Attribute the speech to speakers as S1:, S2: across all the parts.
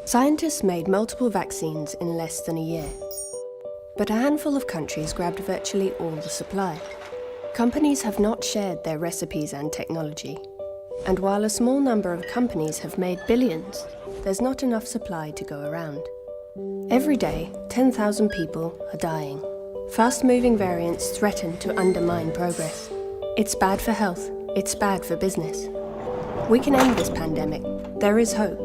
S1: Scientists made multiple vaccines in less than a year. But a handful of countries grabbed virtually all the supply. Companies have not shared their recipes and technology. And while a small number of companies have made billions, there's not enough supply to go around. Every day, 10,000 people are dying. Fast-moving variants threaten to undermine progress. It's bad for health, it's bad for business. We can end this pandemic. There is hope.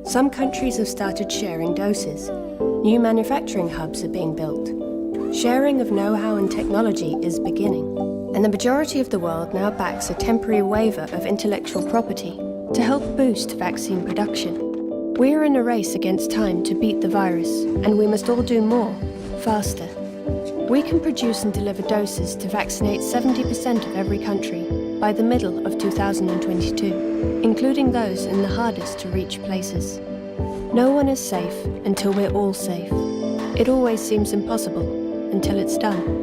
S1: Some countries have started sharing doses. New manufacturing hubs are being built. Sharing of know-how and technology is beginning. And the majority of the world now backs a temporary waiver of intellectual property to help boost vaccine production. We are in a race against time to beat the virus, and we must all do more, faster. We can produce and deliver doses to vaccinate 70% of every country by the middle of 2022, including those in the hardest to reach places. No one is safe until we're all safe. It always seems impossible until it's done.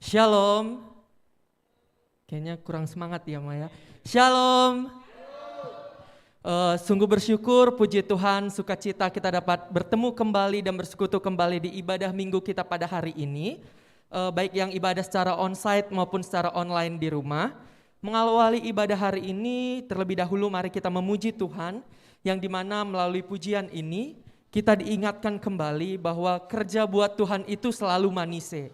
S2: Shalom. Kayaknya kurang semangat ya Maya. Shalom. Sungguh bersyukur, puji Tuhan, sukacita kita dapat bertemu kembali dan bersekutu kembali di ibadah minggu kita pada hari ini. Baik yang ibadah secara onsite maupun secara online di rumah. Mengawali ibadah hari ini, terlebih dahulu mari kita memuji Tuhan, yang dimana melalui pujian ini kita diingatkan kembali bahwa kerja buat Tuhan itu selalu manise.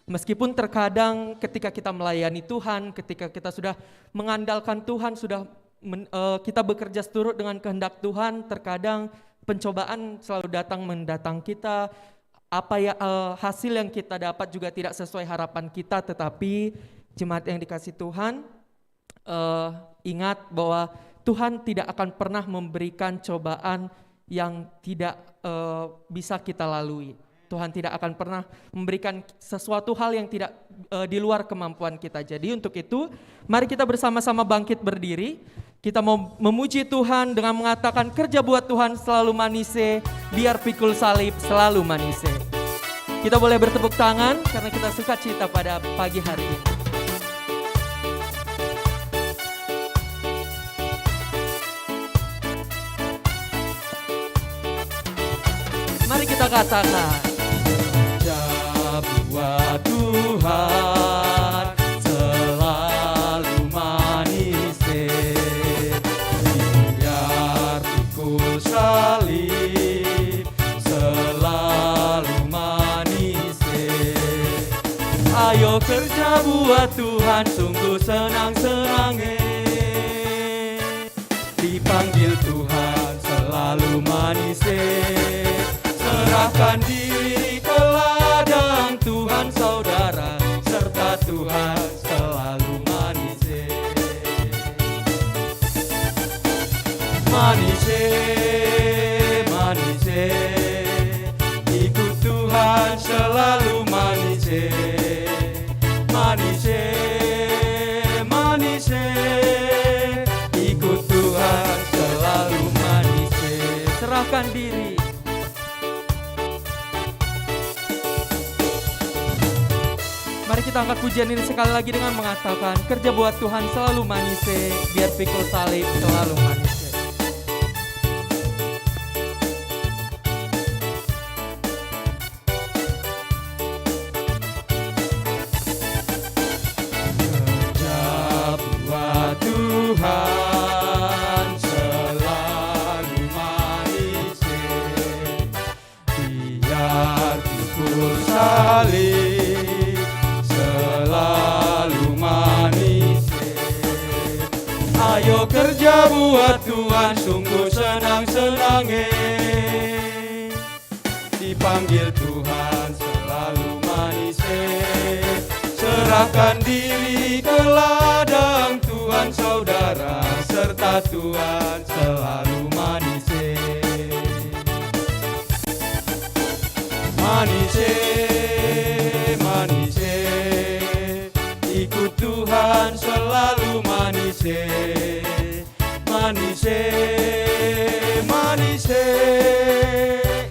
S2: Meskipun terkadang ketika kita melayani Tuhan, ketika kita sudah mengandalkan Tuhan, kita bekerja seturut dengan kehendak Tuhan, terkadang pencobaan selalu mendatang kita, hasil yang kita dapat juga tidak sesuai harapan kita, tetapi jemaat yang dikasihi Tuhan, ingat bahwa Tuhan tidak akan pernah memberikan cobaan yang tidak bisa kita lalui. Tuhan tidak akan pernah memberikan sesuatu hal yang tidak di luar kemampuan kita. Jadi untuk itu, mari kita bersama-sama bangkit berdiri. Kita mau memuji Tuhan dengan mengatakan kerja buat Tuhan selalu manise, biar pikul salib selalu manise. Kita boleh bertepuk tangan karena kita suka cita pada pagi hari ini. Mari kita katakan. Buat Tuhan selalu manise, biar pikul salib selalu manise. Ayo kerja buat Tuhan sungguh senang-senangnya, dipanggil Tuhan selalu manise. serahkan diri ke ladang Tuhan saudara, serta Tuhan selalu manise. Manise, manise, ikut Tuhan selalu manise. Manise, manise, ikut Tuhan selalu manise. Serahkan diri. Mari kita angkat pujian ini sekali lagi dengan mengatakan, kerja buat Tuhan selalu manise, biar pikul salib selalu manise. Tuhan selalu manise, biar pikul salib selalu manise. Ayo kerja buat Tuhan, sungguh senang-senangnya, dipanggil Tuhan selalu manise. Serahkan diri ke ladang Tuhan saudara, serta Tuhan selalu manise. Manise, manise, ikut Tuhan selalu manise. Manise, manise,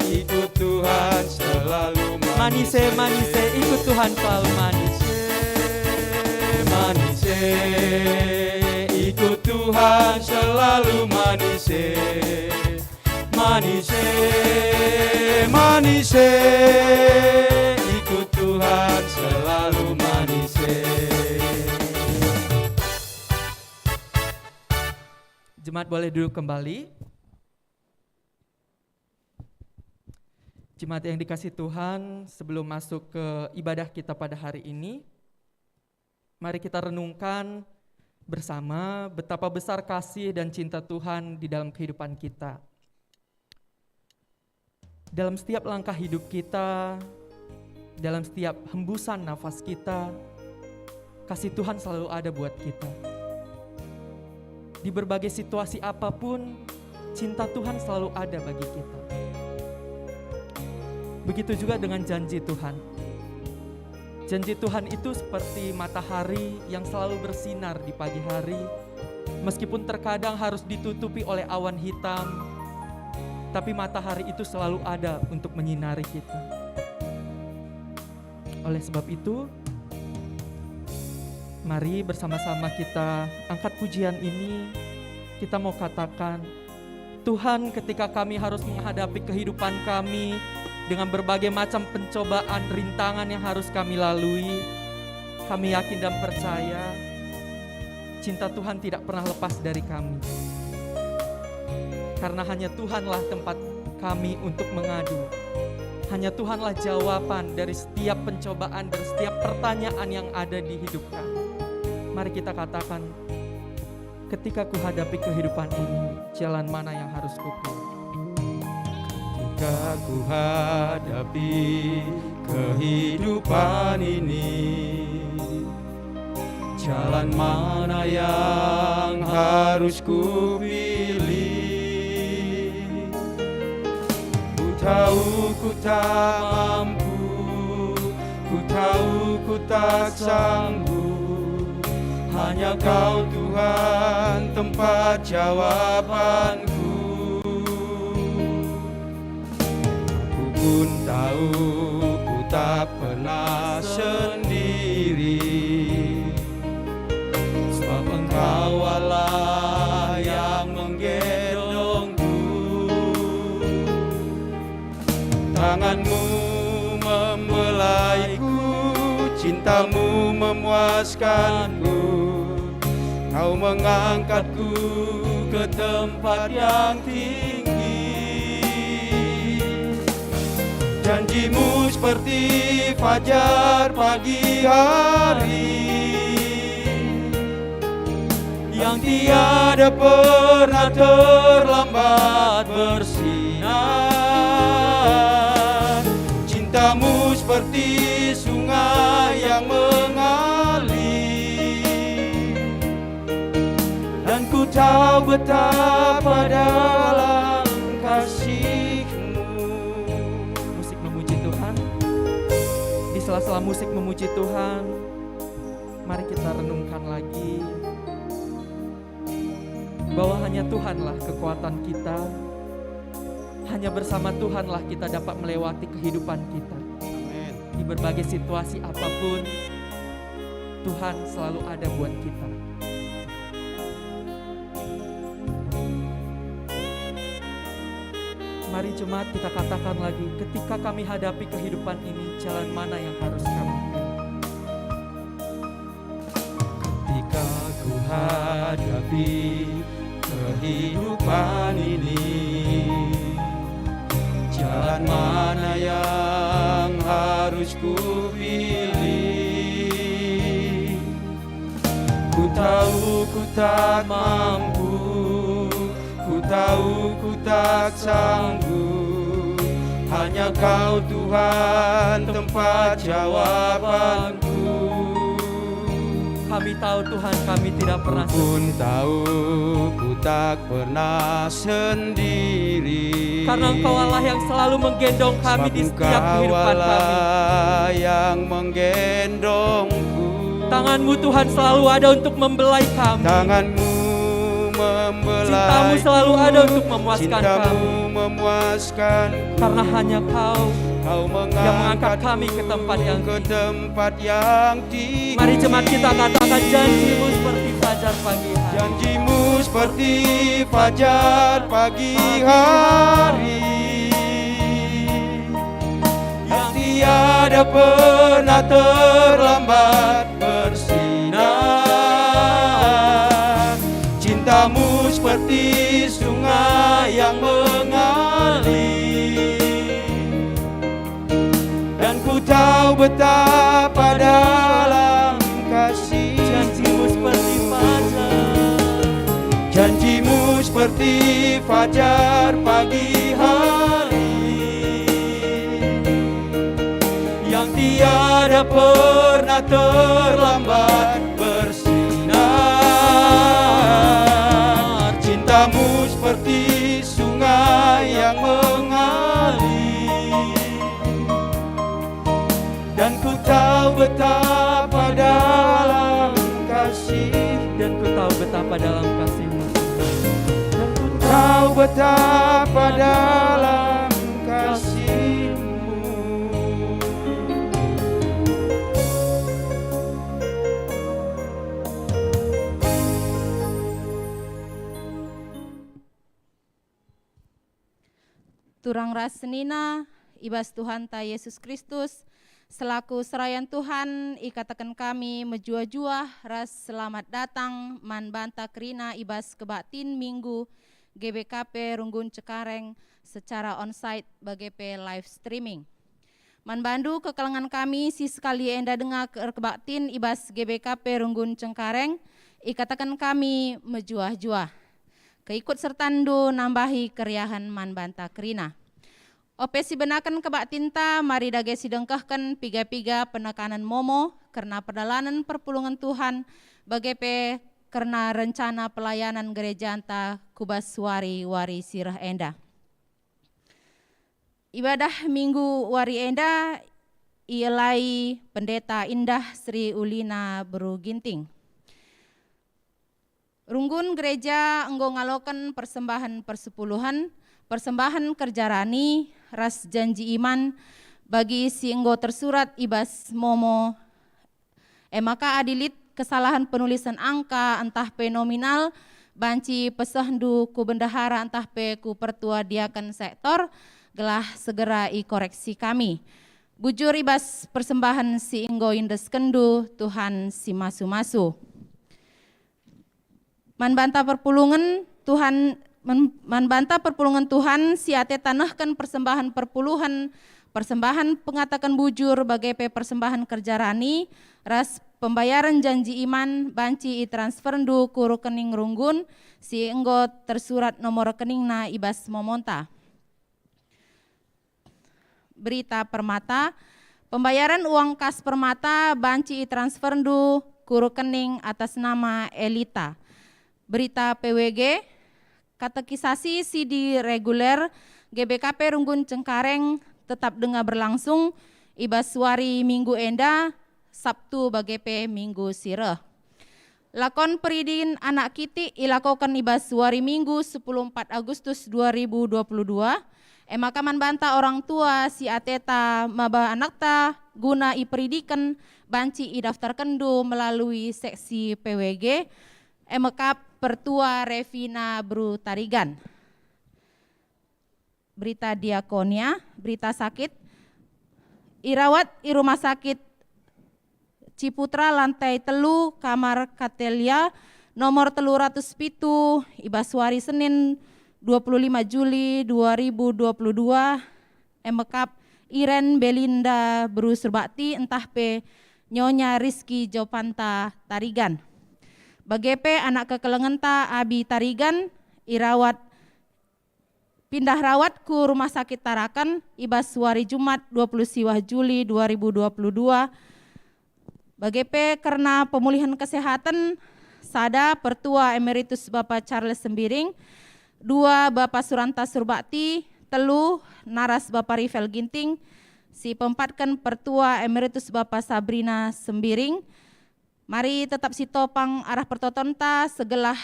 S2: ikut Tuhan selalu manise. Manise, manise, ikut Tuhan selalu manise. Manise, ikut Tuhan selalu manise. Manise, manise, ikut Tuhan selalu manise. Jemaat boleh duduk kembali. Jemaat yang dikasihi Tuhan, sebelum masuk ke ibadah kita pada hari ini, mari kita renungkan bersama betapa besar kasih dan cinta Tuhan di dalam kehidupan kita. Dalam setiap langkah hidup kita, dalam setiap hembusan nafas kita, kasih Tuhan selalu ada buat kita. Di berbagai situasi apapun, cinta Tuhan selalu ada bagi kita. Begitu juga dengan janji Tuhan. Janji Tuhan itu seperti matahari yang selalu bersinar di pagi hari, meskipun terkadang harus ditutupi oleh awan hitam, tapi matahari itu selalu ada untuk menyinari kita. Oleh sebab itu, mari bersama-sama kita angkat pujian ini, kita mau katakan, Tuhan, ketika kami harus menghadapi kehidupan kami dengan berbagai macam pencobaan, rintangan yang harus kami lalui, kami yakin dan percaya cinta Tuhan tidak pernah lepas dari kami. Karena hanya Tuhanlah tempat kami untuk mengadu. Hanya Tuhanlah jawaban dari setiap pencobaan, dari setiap pertanyaan yang ada di hidup kami. Mari kita katakan, ketika kuhadapi kehidupan ini, jalan mana yang harus kupilih? Ketika kuhadapi kehidupan ini, jalan mana yang harus kupilih? Ku tahu ku tak mampu, ku tahu ku tak sanggup, hanya Kau Tuhan tempat jawabanku. Ku pun tahu ku tak pernah sendiri, sebab Engkau Allah yang menggendongku. Tangan-Mu membelaiku, cinta-Mu memuaskanku. Kau mengangkatku ke tempat yang tinggi. Janji-Mu seperti fajar pagi hari, yang tiada pernah terlambat bersinar.
S3: seperti sungai yang mengalir, dan ku tahu betapa dalam kasih-Mu.
S2: Musik memuji Tuhan. Di sela-sela musik memuji Tuhan, mari kita renungkan lagi bahwa hanya Tuhanlah kekuatan kita. Hanya bersama Tuhanlah kita dapat melewati kehidupan kita.
S3: Amin.
S2: Di berbagai situasi apapun, Tuhan selalu ada buat kita. Mari jemaat kita katakan lagi, ketika kami hadapi kehidupan ini, jalan mana yang harus kami pilih?
S3: Ketika ku hadapi kehidupan ini, jalan mana yang harus ku pilih? Ku tahu ku tak mampu, ku tahu ku tak sanggup. Hanya Kau Tuhan tempat jawabanku.
S2: Kami tahu Tuhan, kami tidak pernah
S3: Pun tahu ku tak pernah sendiri,
S2: karena Engkau Allah yang selalu menggendong kami di setiap kehidupan kami.
S3: yang menggendongku.
S2: Tangan-Mu Tuhan selalu ada untuk membelai kami.
S3: Tangan-Mu membelai,
S2: Cinta-Mu selalu ada untuk memuaskan kami.
S3: Cinta-Mu memuaskanku.
S2: Karena hanya Kau
S3: Kau
S2: yang mengangkat kami ke tempat yang
S3: ke
S2: tinggi.
S3: tempat yang tinggi.
S2: Mari jemaat kita katakan, janji-Mu seperti fajar pagi hari.
S3: Janji-Mu seperti fajar pagi hari, yang tiada pernah terlambat bersinar. Cinta-Mu seperti sungai yang mengalir, dan ku tahu betapa dalam kasih.
S2: Janji-Mu seperti fajar.
S3: Janji-Mu seperti fajar pagi hari, yang tiada pernah terlambat bersinar. Cinta-Mu seperti sungai yang mengalir, dan ku tahu betapa dalam kasih.
S2: Dan ku tahu betapa dalam kasih-Mu.
S3: Dan ku tahu betapa dalam kasih-Mu.
S4: Turang rasenina, ibas Tuhan ta Yesus Kristus, selaku serayan Tuhan, ikatakan kami menjua-jua ras selamat datang man banta kerina ibas kebatin minggu GBKP Runggun Cekareng secara onsite BGP live streaming. Man bandu kekelangan kami si sekali enda dengar kebatin ibas GBKP Runggun Cengkareng, ikatakan kami menjua-jua. Keikut sertandu nambahi keriahan man banta kerina. Ope si benakan kebak tinta, mari dage si dengkahkan piga-piga penekanan momo karena perjalanan perpulungan Tuhan BGP karena rencana pelayanan gereja anta kubas wari sirah enda. Ibadah minggu wari enda ialai pendeta Indah Sri Ulina Beru Ginting. Runggun gereja enggo ngalokan persembahan persepuluhan, persembahan kerja rani, ras janji iman bagi si enggo tersurat ibas momo. Maka adilit kesalahan penulisan angka entah pe nominal, banci pesahdu ku bendahara entah pe ku pertua diakan sektor, gelah segera koreksi kami. Bujur ibas persembahan si enggo indes kendu, Tuhan si masu-masu. Manbanta perpulungan Tuhan, manbanta perpulungan Tuhan siate tanahkan persembahan perpuluhan, persembahan pengatakan bujur bagai persembahan kerja rani, ras pembayaran janji iman, banci transfer ndu ku rekening runggun, si enggo tersurat nomor rekening na ibas momonta. Berita permata, Pembayaran uang kas permata banci transferdu ku rekening atas nama Elita. Berita PWG, katekisasi CD reguler GBKP Runggun Cengkareng tetap dengar berlangsung ibaswari minggu enda Sabtu BGP minggu sireh. Lakon peridin anak kiti ilakokan ibaswari minggu 14 Agustus 2022. Emakaman banta orang tua si ateta maba anakta guna iperidikan banci idaftar kendu melalui seksi PWG emakap pertua Revina Bru Tarigan. Berita diakonia, berita sakit, irawat di rumah sakit Ciputra lantai telu kamar Katelia nomor 307 ibaswari Senin 25 Juli 2022 emekap Iren Belinda Bru Surbakti entah pe Nyonya Rizky Jopanta Tarigan. BGP anak kekelengenta Abi Tarigan irawat pindah rawat ku Rumah Sakit Tarakan ibaswari Jumat 20 Siwah Juli 2022. BGP karena pemulihan kesehatan sada pertua emeritus Bapak Charles Sembiring, 2 Bapak Suranta Surbakti, telu naras Bapak Rivel Ginting, si pempatkan pertua emeritus Bapak Sabrina Sembiring. Mari tetap si topang arah pertotonta segelah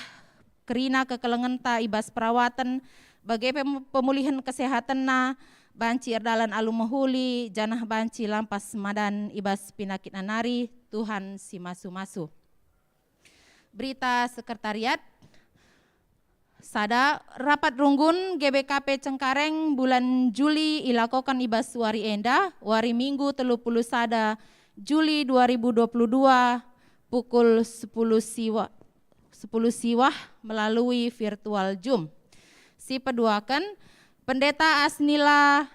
S4: kerina kekelengenta ibas perawatan bagai pemulihan kesehatan na banci erdalan alu mahuli janah banci lampas madan ibas pinakit nanari Tuhan si masu-masu. Berita sekretariat. Sada rapat runggun GBKP Cengkareng bulan Juli ilakokan ibas wari enda wari Minggu 30 sada Juli 2022 pukul 10 siwah melalui virtual Zoom. Si peduakan Pendeta Asnila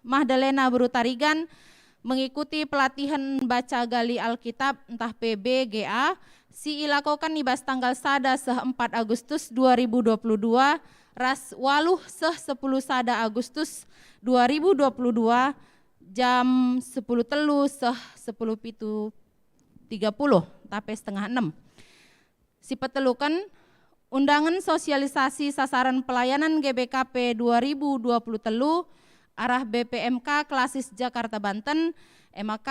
S4: Mahdalena Bru Tarigan mengikuti pelatihan baca gali Alkitab entah PBGA si ilakokan ibas tanggal sada seh 4 Agustus 2022 ras waluh seh 10 sada Agustus 2022 jam 10 telu seh 10 pitu 30 tape setengah 6. Si petelukan undangan sosialisasi sasaran pelayanan GBKP 2020 telu arah BPMK Klasis Jakarta Banten MK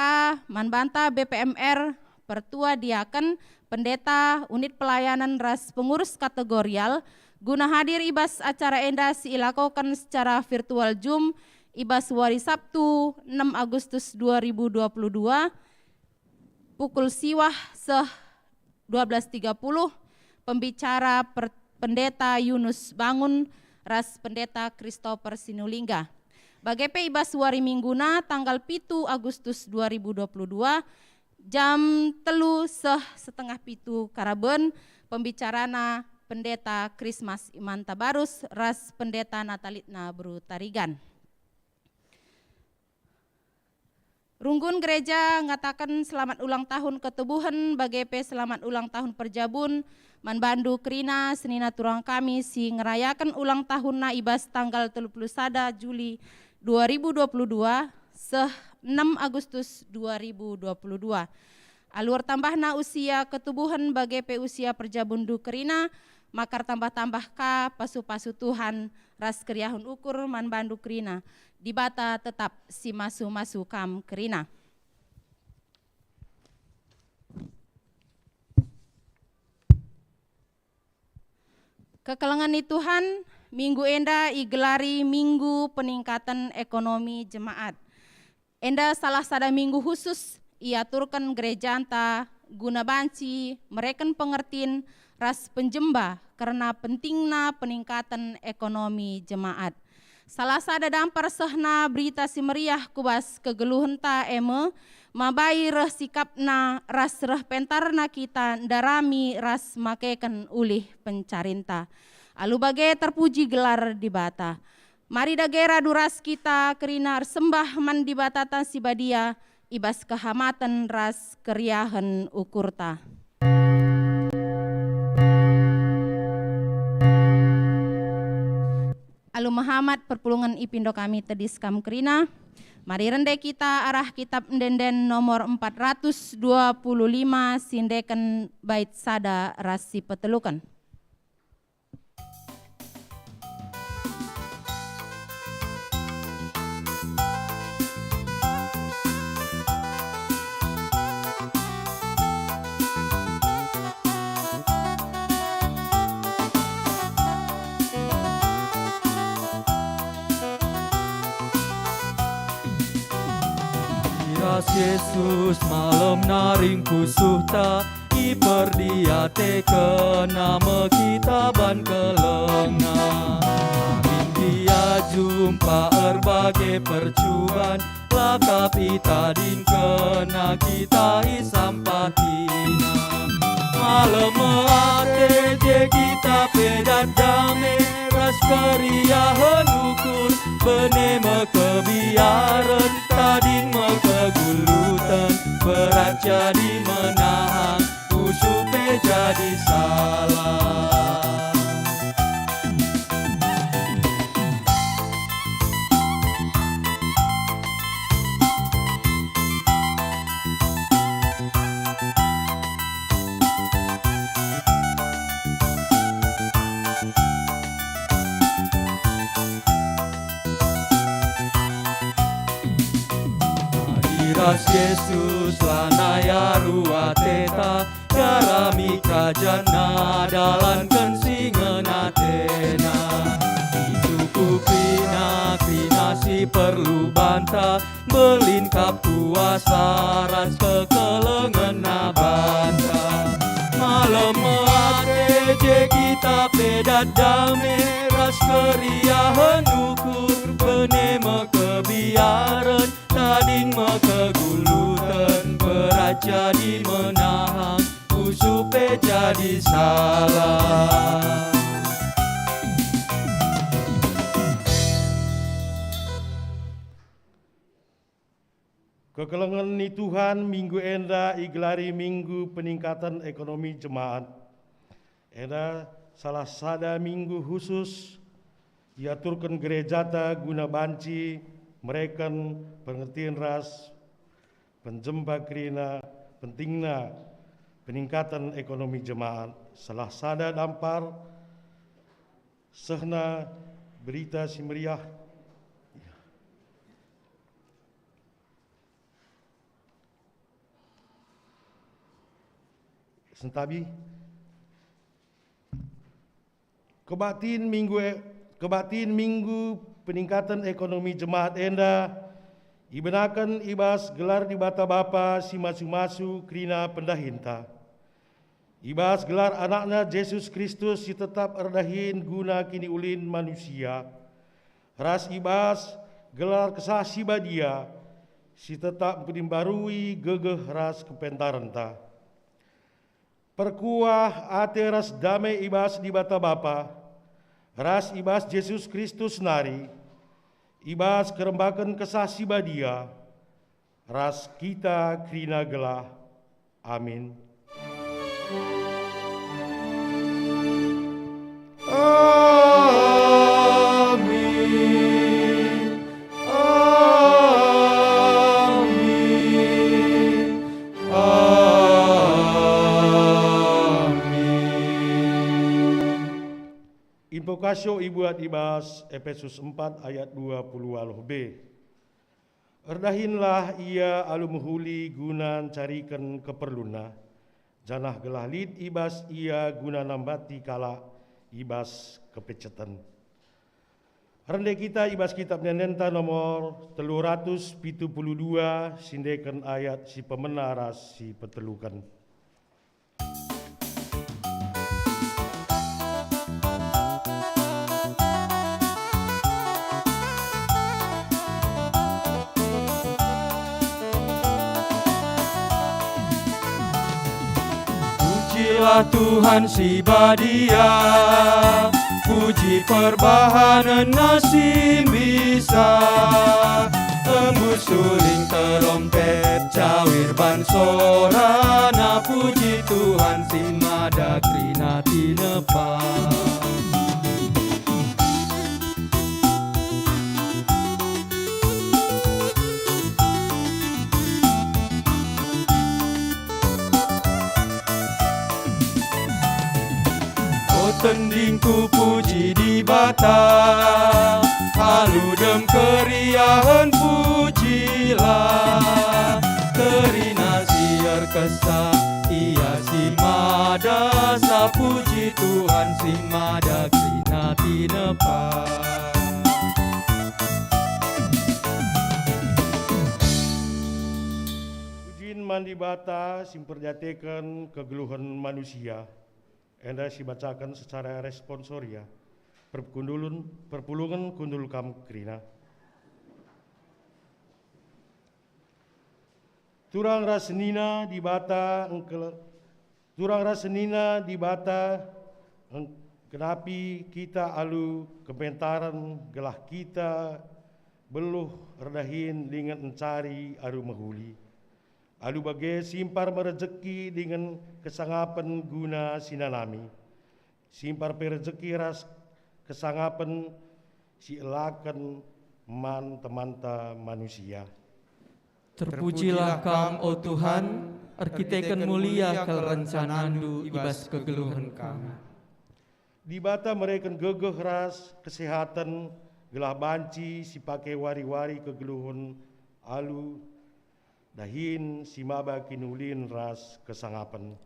S4: Manbanta BPMR Pertua Diaken Pendeta Unit Pelayanan Ras Pengurus Kategorial guna hadir ibas acara enda si ilakokan secara virtual Zoom ibas wari Sabtu 6 Agustus 2022 pukul siwah seh 12.30 pembicara Pendeta Yunus Bangun ras Pendeta Christopher Sinulingga. BGP ibas wari Mingguna tanggal 7 Agustus 2022 jam telu seh setengah pitu Karaben pembicarana Pendeta Krismas Iman Tabarus ras Pendeta Natalitna Bru Tarigan. Runggun gereja ngatakan selamat ulang tahun ketubuhan BGP selamat ulang tahun Perjabun Manbandu Krina senina turang kami si ngerayakan ulang tahun na ibas tanggal 31 Juli 2022 seh 6 Agustus 2022. Alur tambahna usia ketubuhan BGP usia Perjabundu Kerina makar tambah-tambah ka pasu-pasu Tuhan ras keriahun ukur Manbandu Kerina dibata tetap si masu-masu kam Kerina. Kekelengan Tuhan minggu enda igelari minggu peningkatan ekonomi jemaat. Enda salah sada minggu khusus iaturkan gereja anta guna banci mereken pengertin ras penjemba karena pentingna peningkatan ekonomi jemaat. Salah sada dampar sehna berita si meriah kubas kegeluhenta eme mabai reh sikapna ras reh pentarna kita darami ras makeken ulih pencarinta. Alu bagai terpuji gelar di bata. Mari dagera duras kita kerina sembah man di batatan si badia ibas kehamatan ras keriahan ukurta. Alu Muhammad perpulungan ipindo kami tedis kam kerina Mari rende kita arah kitab Ndenden nomor 425 sindeken bait sada rasi petelukan.
S2: Yesus malam naring kusuh ta iperdiate kenama kita ban kelenga. Dia jumpa berbagai percubaan lakap itadin kena kita isampatina. Malam ate je kita pedat dame ras keriahan ukur benema kebiaran tadin kegulutan berat jadi menahan usupe jadi salah. Yesus lanaya ruateta garami kajana dalan kensingan atena ditukupina krinasi perlu banta belingkap kuasa ras kekelengan nabanta malam ate je kita pedat dame ras keriahan ukur benema kebiaran tading kegulutan berat jadi menahan usupe jadi salah.
S3: Kekelengan ni Tuhan minggu enda igelari minggu peningkatan ekonomi jemaat. Enda salah sada minggu khusus diaturkan gerejata guna banci mereka pengertian ras penjemba kerina pentingna peningkatan ekonomi jemaat. Salah sada dampar sehna berita si meriah sentabi kebatin minggu peningkatan ekonomi jemaat enda ibenakan ibas gelar di bata bapa si masu-masu krina pendahinta. Ibas gelar anaknya Yesus Kristus si tetap erdahin guna kini ulin manusia. Ras ibas gelar kesasi badia si tetap penimbarui gegeh ras kepentarenta. Perkuah ate ras damai ibas di bata bapa ras ibas Yesus Kristus nari, ibas kerembakan kesasi badia, ras kita krina gelah. Amin. Amin. Amin. Invokasio ibuat ibas Efesus 4 ayat 20b. Erdahinlah ia alumuhuli gunan carikan keperluna. Janah gelah lid ibas ia guna nambati kala ibas kepecetan. Rende kita ibas kitab Nendenta nomor 372 sindekan ayat si pemenaras si petelukan.
S2: Pujilah Tuhan si badia, puji perbahanan nasim bisa. Embus suling terompet, cawir ban sorana, puji Tuhan si mada krina tinepa.
S5: tendingku puji di bata, aludem keriahan pujilah, kerina siar kesah ia si mada, sapuji Tuhan si mada krina tinepa.
S3: Pujian mandi bata simperjatekan kegeluhan manusia. Enda dibacakan secara responsoria. Perpulungan kundul kam krina. Turang rasenina di bata kenapi kita alu kepentaran gelah kita beluh redahin dengan mencari aru mahuli. Alu bagai simpar merezeki dengan kesangapan guna sinanami. Simpar perezeki ras kesangapan si elakan man temanta manusia.
S2: Terpujilah Kam, o Tuhan, arkiteken mulia kel rencanandu ibas kegeluhan Kam.
S3: Di bata mereka gegeh ras kesehatan gelah banci si pakai wari-wari kegeluhan alu dahin si maba kinulin ras kesangapan.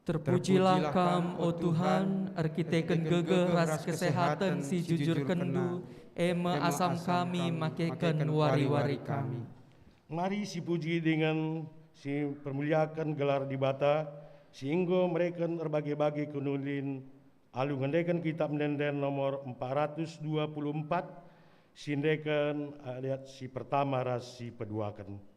S2: Terpujilah Kam, o Tuhan, arkiteken gegeh ras kesehatan si jujur kendu, eme asam kami makeken wari-wari kami.
S3: Mari si puji dengan si permuliakan gelar di bata, sehingga mereka berbagai-bagai kunulin alu ngendekan kitab menden nomor 424, sindekan ayat si pertama ras si peduakan.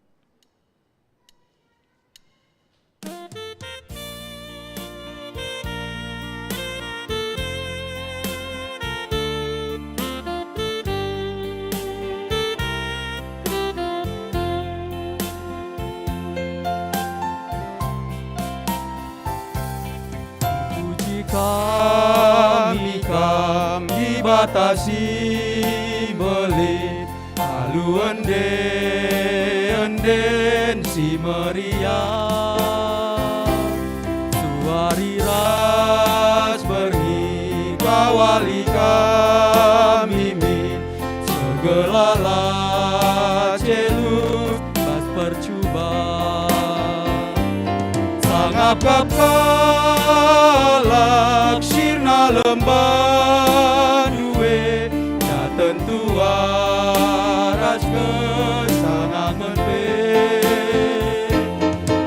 S5: Kami batasi belit alu enden si meriah, suari ras berhi kawali kami min segelala celu pas percuba sangap kapalak sirna lembah duwe ya tentu waras kesangangan pe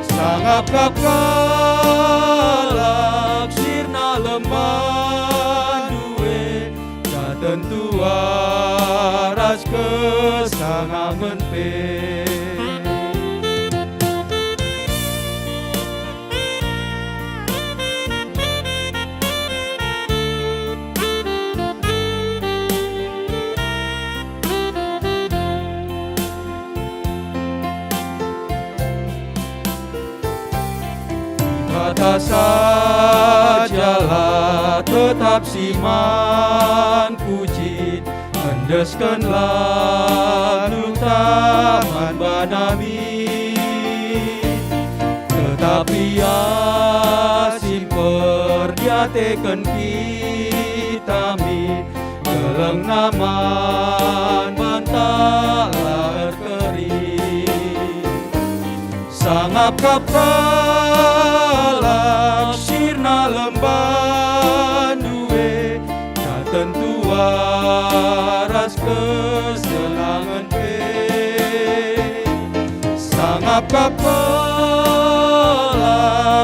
S5: sangap kapalak sirna lembah duwe ya tentu waras kesangangan pe. Kata sajalah tetap siman puji, endeskanlah nuk taman banami, tetapi asim perdiatekan kita mi geleng naman bantalah kering sangap kapalak sirna lemban duwe ya tentu waras kesenangan pe sangap kapalak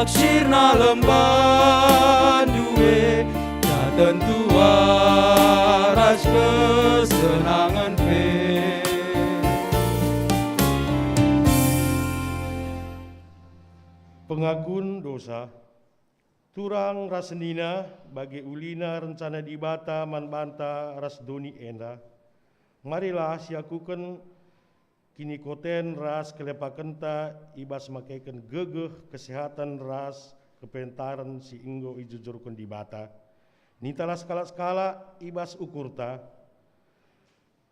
S5: sirna lemban duwe ya tentu waras kesenangan pe.
S3: Pengagun dosa, turang rasenina bagi ulina rencana di bata man banta ras doni enda. Marilah siakukan kini koten ras kelepakenta ibas makaikan gegeh kesehatan ras kepentaran si inggo ijujurkan di bata. Nintalah skala-skala ibas ukurta.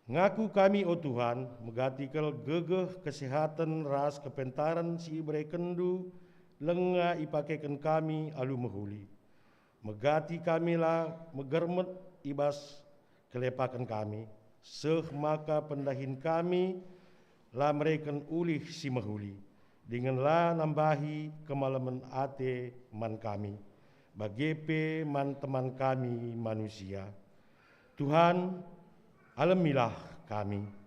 S3: Ngaku kami o Tuhan megatikal gegeh kesehatan ras kepentaran si ibrai kendu lenga ipakaikan kami alu mahuli. megati kamilah megermet ibas kelepakan kami, seh maka pendahin kami la mereken ulih si mahuli, dengan la nambahi kemalaman ate man kami, bagepe man teman kami manusia. Tuhan, alamilah kami.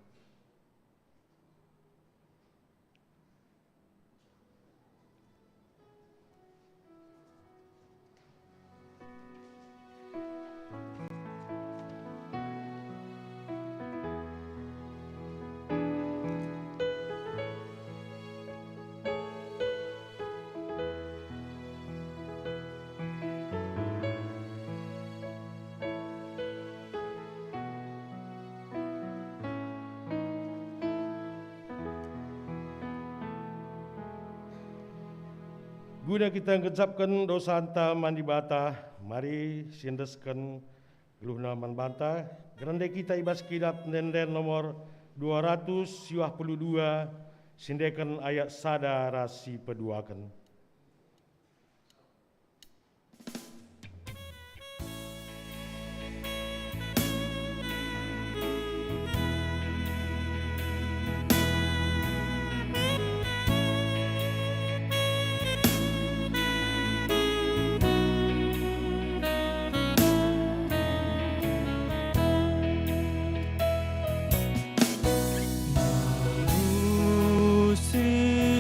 S3: Guna kita ngecapkan dosa anta mandi bata, mari sindeskan geluhna man banta. Grande kita ibas kidat nenden nomor 252, sindekan ayat sada rasi peduakan.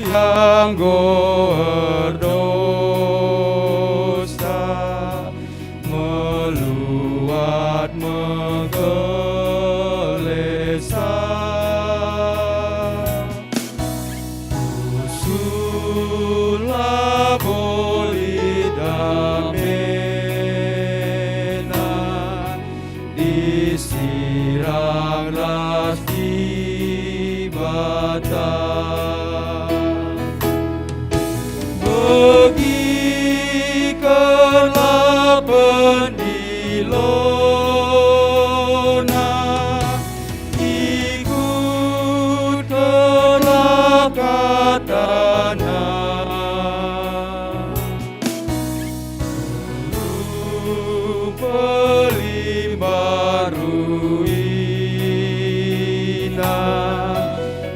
S5: Yang berdosa meluat menggelesah, usulah boleh damena disirang ras di bata. Pergikanlah pendilona, ikutkanlah katana, pelimbar ruina,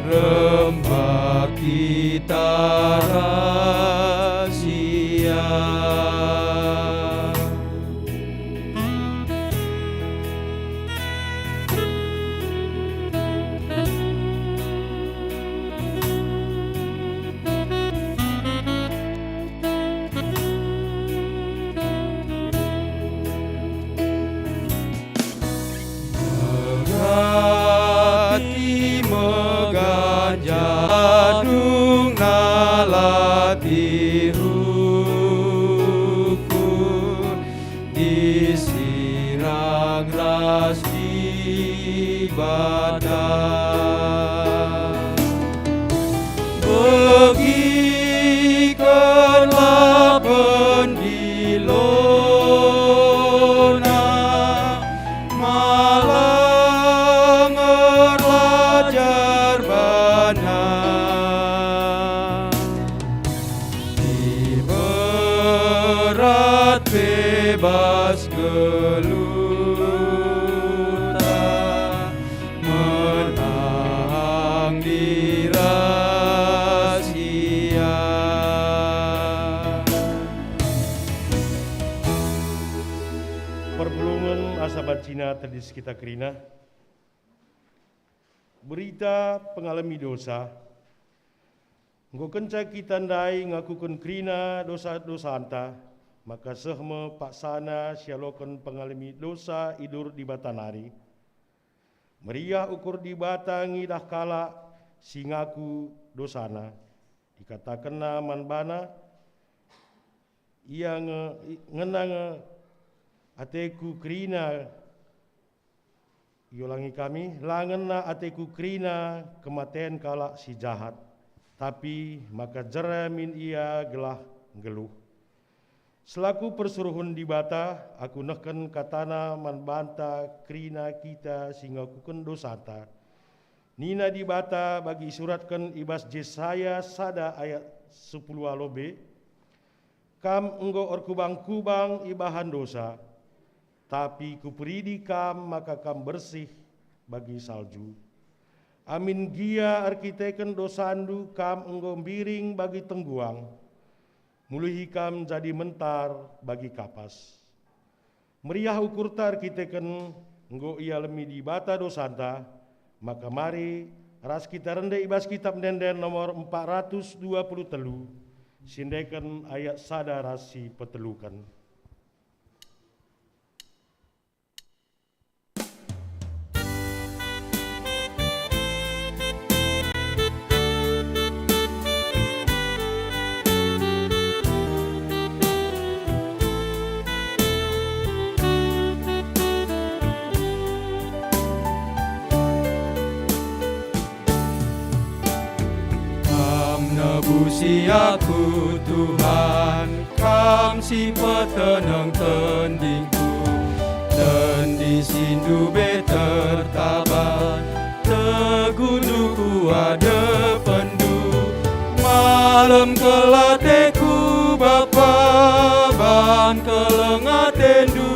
S5: rembah kita jadung nalati rukun disirang ras di badan. Pergikanlah pendilona, bebas geluta, menang di rahasia.
S3: Perpulungan asabat Cina terdis kita kerina, berita pengalami dosa, engkau kenca kita ndai ngakukan kerina dosa-dosa anta, maka sehme paksana sialokan pengalami dosa idur di batanari. Meriah ukur di batangi dah kala singaku dosana. Dikatakan manbana ia ngenang ateku krina, yolangi kami, langena ateku krina kematian kala si jahat. Tapi maka jeramin ia gelah geluh. Selaku persuruhun di bata, aku neken katana manbanta krina kita sehingga kuken dosata. Nina di bata bagi suratkan ibas Jesaya sada ayat 10 alobe. kam enggo orkubang-kubang ibahan dosa, tapi kuperidi kam maka kam bersih bagi salju. Amin gia arkiteken dosandu kam enggo biring bagi tengguang, muluhi kam jadi mentar bagi kapas. Meriah ukurta arkiteken enggo ia lemi di bata dosanta, maka mari ras kita rendai ibas kitab Denden nomor 423, sindekan ayat sada rasi petelukan.
S5: Nebusi aku Tuhan, kam si petenang tendingku, tendi sindu be tertaban, tegunuku ada pendu, malam kelateku Bapa ban kelengatendu,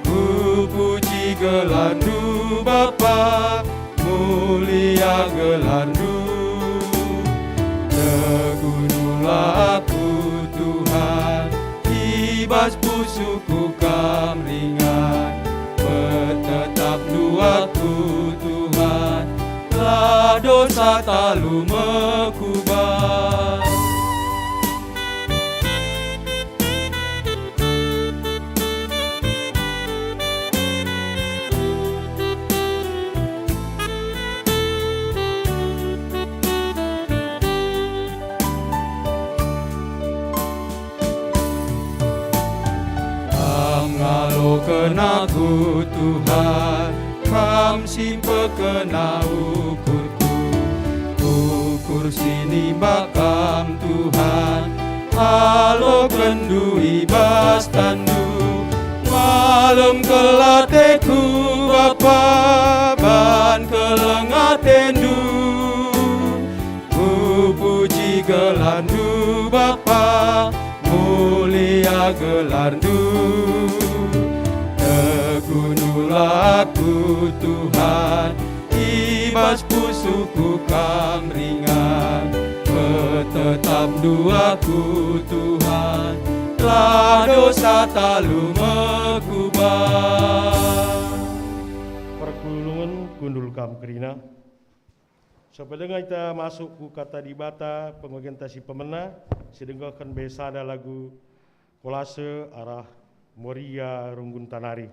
S5: ku puji gelandu Bapa, mulia gelandu. Tegunulah aku Tuhan, ibas pusuku kam ringan, bertetap duaku Tuhan, lah dosa talu mekubah. Kenaku Tuhan, kam simpe kena ukurku, ukur sini bakam Tuhan, halo kendu ibas tandu, malam kelateku Bapa ban kelengatendu, ku puji gelandu Bapa, mulia gelandu. Tegunulah aku Tuhan, ibas pusuku kam ringan, bertetap duaku Tuhan, lah dosa talu mekubah.
S3: Perkulungan kundul kam kerina. Sependengar kita masuk ku kata di bata pengorientasi pemena, sedengahkan besada lagu kolase arah Moria Runggun Tanari.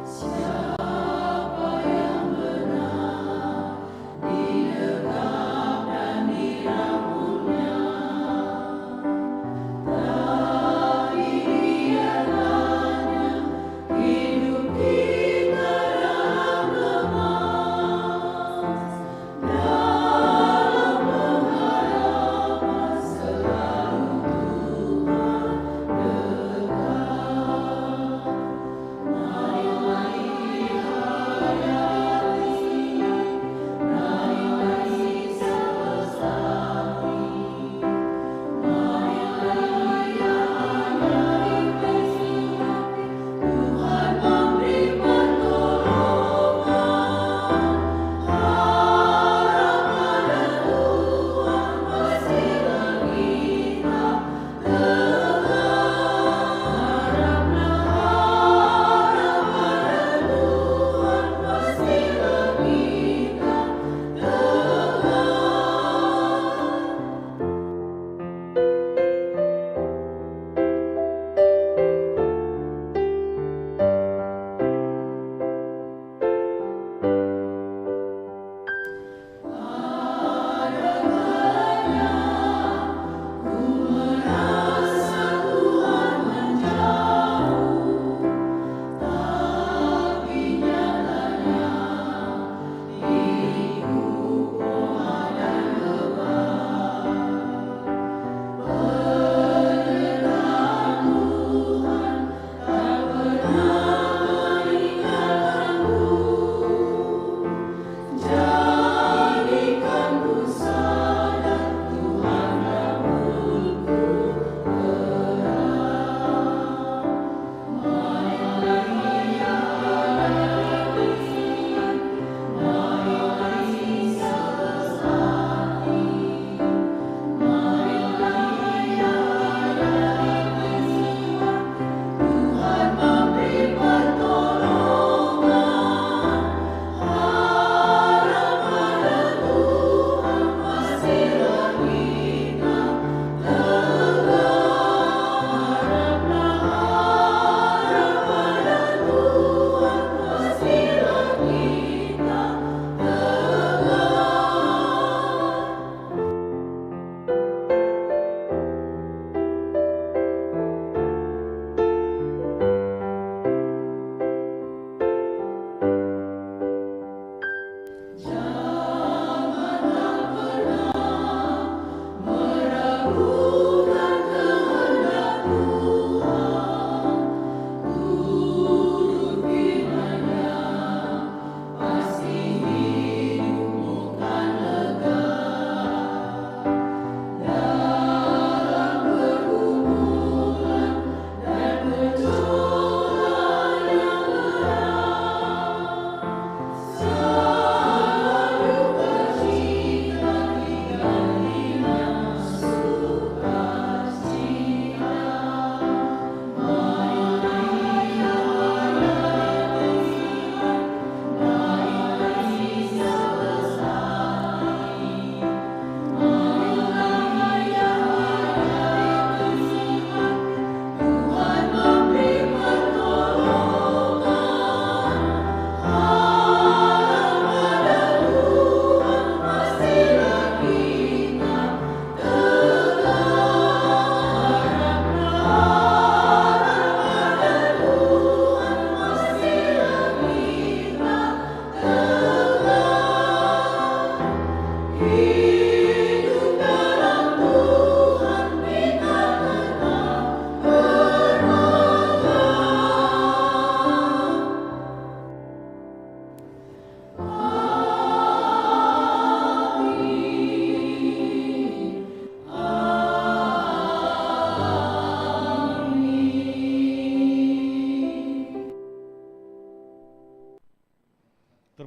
S6: Siapa yang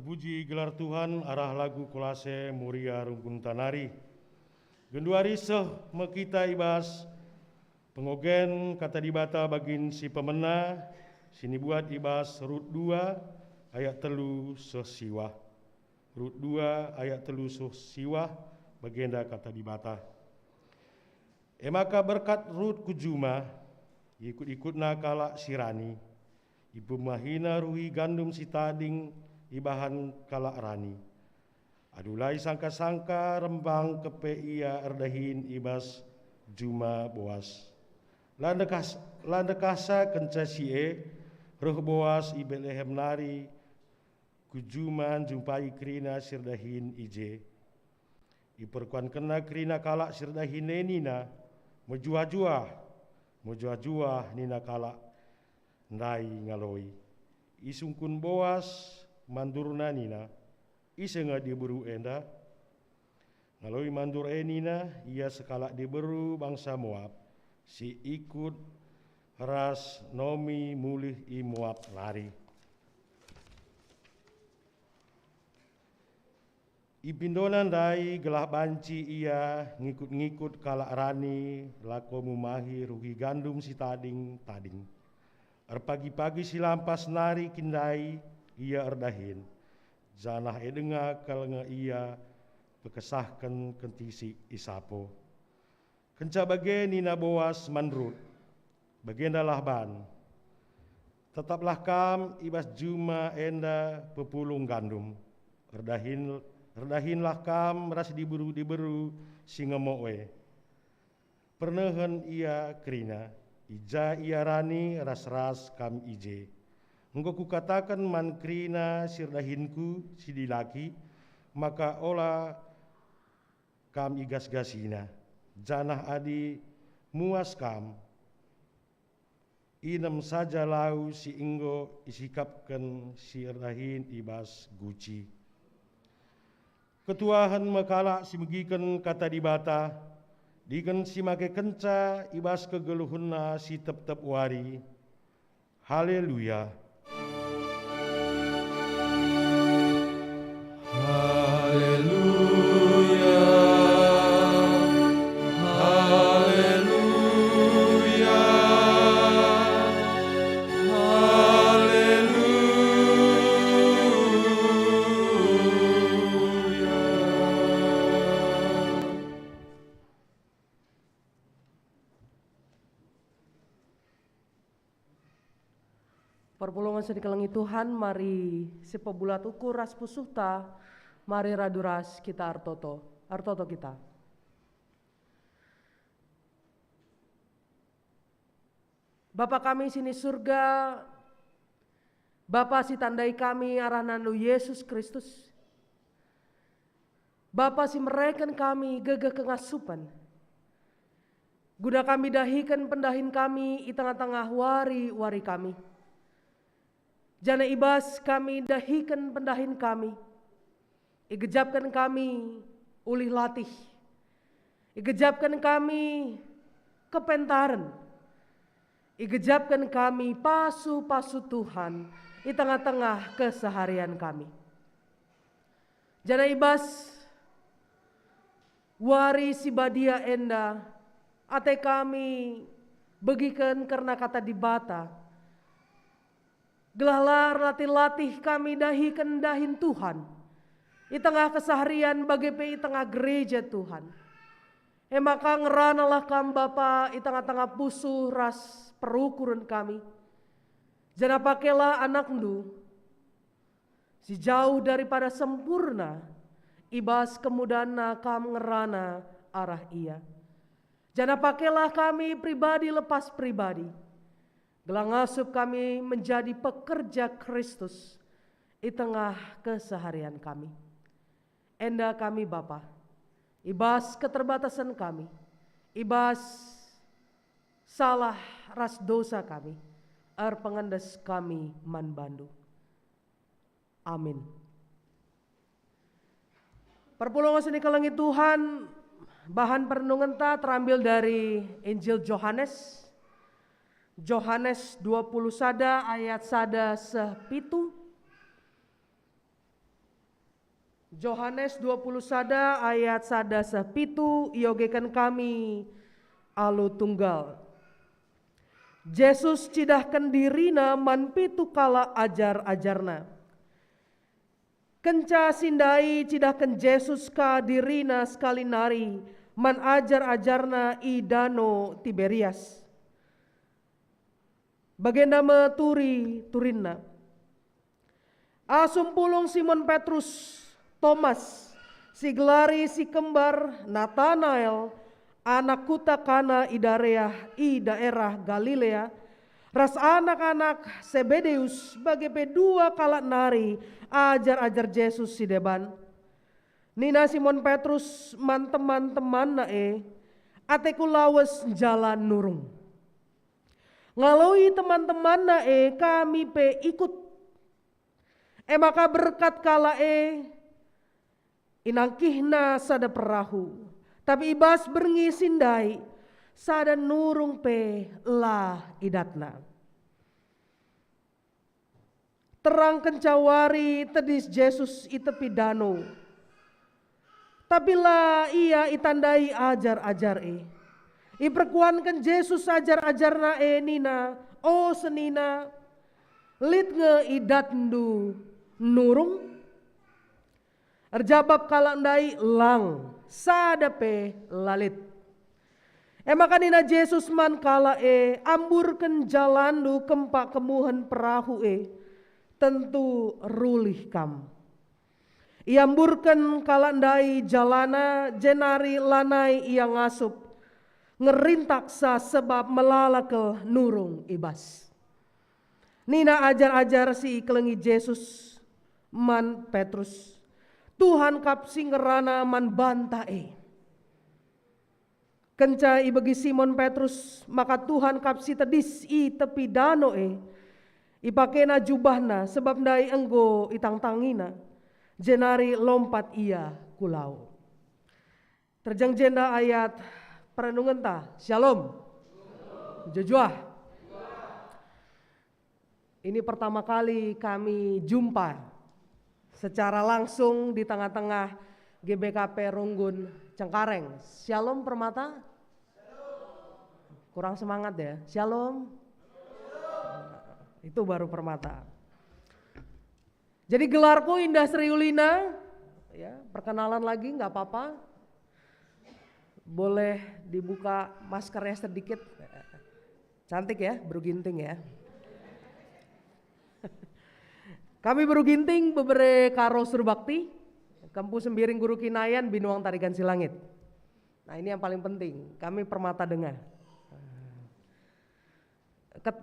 S3: Terpuji gelar Tuhan arah lagu Kolase Muria Rungkun Tanari. Genduari seh mekita ibas pengogen kata dibata bagin si pemena sini buat ibas Rut 2 ayat 3 sesiwah. Rut 2 ayat 3 sesiwah bagenda kata dibata. Maka berkat Rut kujuma ikut-ikutna kalak sirani. Ibu mahina ruhi gandum si tading ibahan kalak rani. Adulai sangka-sangka rembang kepe ia erdahin ibas juma boas. Landekasa kenca sie roh boas i Betlehem nari kujuman jumpai krina sirdahin ije. Iperkuan kena krina kalak sirdahin nina mejuah-juah nina kalak ndai ngaloi. Isungkun boas mandurna nina isenga diburu enda ngaloi mandur nina ia sekalak diburu bangsa Moab si ikut ras nomi mulih i Moab lari. Ipindonan dai gelah banci ia ngikut-ngikut kalak rani lako mumahi ruhi gandum si tading. Erpagi-pagi si lampas nari kindai ia erdahin. Zanah edenga kalnga ia bekesahkan kentisi isapo. Kenca bage nina boas manrut. Bagendalah ban. Tetaplah kam ibas juma enda pepulung gandum. Erdahinlah kam ras diberu si ngemoe. Pernehen ia krina. Ija ia rani ras-ras kam ije. Engkau kukatakan man krina sirdahinku si dilaki, maka ola kam igas-gasina. Janah adi muas kam, inem saja lau si inggo isikapkan sirdahin ibas guci. Ketuahan makala si megikan kata dibata, diken si make kenca ibas kegeluhunna si tep-tep wari. Haleluya.
S5: Haleluya, haleluya, haleluya.
S6: Perpulungan sedikelengi Tuhan, mari sepebulat ukur ras pusuhta, mari raduras kita artoto kita. Bapa kami sini surga, Bapa si tandai kami arahan lu Yesus Kristus. Bapa si mereken kami gegeh kengasupan. Guna kami dahikan pendahin kami di tengah-tengah wari kami. Jana ibas kami dahikan pendahin kami. Igejapkan kami ulih latih. Igejapkan kami kepentaran. Igejapkan kami pasu-pasu Tuhan di tengah-tengah keseharian kami. Jana ibas wari si badia enda ate kami begikan karena kata dibata. Gelahlah latih-latih kami dahikan dahin Tuhan. Di tengah keseharian bagi di tengah gereja Tuhan. Maka ngeranalah kam Bapa di tengah-tengah pusuh ras perukuran kami. Jana pakailah anak ndu. Si jauh daripada sempurna. Ibas kemudana kam ngerana arah ia. Jana pakailah kami pribadi lepas pribadi. Gelang asup kami menjadi pekerja Kristus di tengah keseharian kami. Enda kami Bapa, ibas keterbatasan kami, ibas salah ras dosa kami, pengendes kami manbandu. Amin. Perpulungan seni kelengi Tuhan, bahan perenungan ta terambil dari Injil Yohanes. Yohanes 20 sada ayat sada sepitu. Yohanes 20 sada ayat sada sepitu iogekan kami alu tunggal. Yesus cidahkan dirina man pitu kala ajar-ajarna. Kenca sindai cidahkan Yesus ka dirina sekali nari man ajar-ajarna i dano Tiberias. Bagenda meturi turinna. Asum pulung Simon Petrus, Thomas, si gelari si kembar Nathanael, anak kuta Kana i daerah Galilea, ras anak-anak Zebedeus bagi pedua kalak nari ajar-ajar Yesus si deban. Nina Simon Petrus man teman-teman nae ateku lawes jalan nurung. Ngaloi teman-teman nae kami pe ikut. Maka berkat kala inangkihna sada perahu. Tapi ibas berngi sindai sada nurung pe lah idatna. Terang kencawari tedis Yesus itepi danau. Tapi lah ia itandai ajar-ajar Iperkuankan Yesus ajar-ajarna nina o senina lit nge idatndu nurung. Erjabab kalandai lang sadape lalit. Maka nina Yesus man kala amburken jalandu kempak kemuhen perahu tentu rulih kam. Iamburken kalandai jalana jenari lanai ia ngasup ngerintaksa sebab melalakel nurung ibas. Nina ajar-ajar si kelengi Yesus man Petrus. Tuhan kapsi ngerana man banta Kenca ibagi Simon Petrus maka Tuhan kapsi tedis i tepi dano ipakena jubahna sebab dai enggo itang tangina jenari lompat ia kulau. Terjang jenda ayat perenungan ta. Shalom. Jujuah. Ini pertama kali kami jumpa secara langsung di tengah-tengah GBKP Runggun Cengkareng. Shalom Permata. Kurang semangat ya. Shalom. Itu baru Permata. Jadi gelarku Indah Sriulina, ya, perkenalan lagi nggak apa-apa. Boleh dibuka maskernya sedikit. Cantik ya, beruginting ya. Kami beruginting bebere karo surbakti, kampus Sembiring Guru Kinayan Binuang Tarigan Silangit. Nah ini yang paling penting, kami Permata Dengar.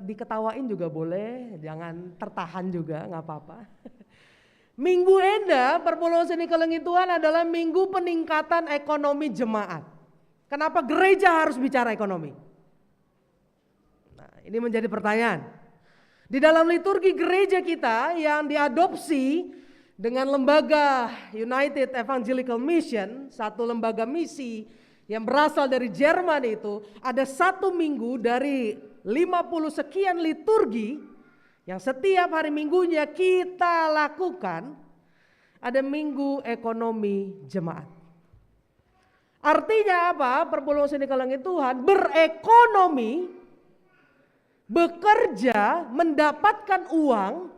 S6: Diketawain juga boleh, jangan tertahan juga nggak apa-apa. Minggu Enda Perpuluhan Seni Kelengi Tuhan adalah minggu peningkatan ekonomi jemaat. Kenapa gereja harus bicara ekonomi? Nah ini menjadi pertanyaan. Di dalam liturgi gereja kita yang diadopsi dengan lembaga United Evangelical Mission, satu lembaga misi yang berasal dari Jerman itu, ada satu minggu dari 50 sekian liturgi yang setiap hari minggunya kita lakukan, ada minggu ekonomi jemaat. Artinya apa? Perpuluhan Seni Kelengi Tuhan berekonomi, bekerja, mendapatkan uang,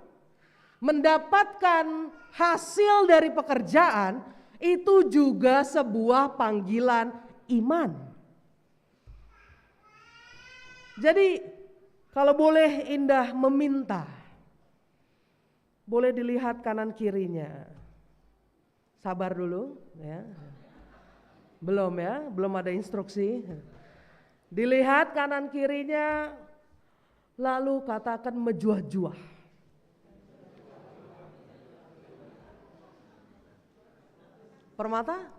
S6: mendapatkan hasil dari pekerjaan, itu juga sebuah panggilan iman. Jadi kalau boleh Indah meminta, boleh dilihat kanan kirinya. Sabar dulu ya. Belum ya, belum ada instruksi. Dilihat kanan kirinya, lalu katakan mejuah-juah. Permata?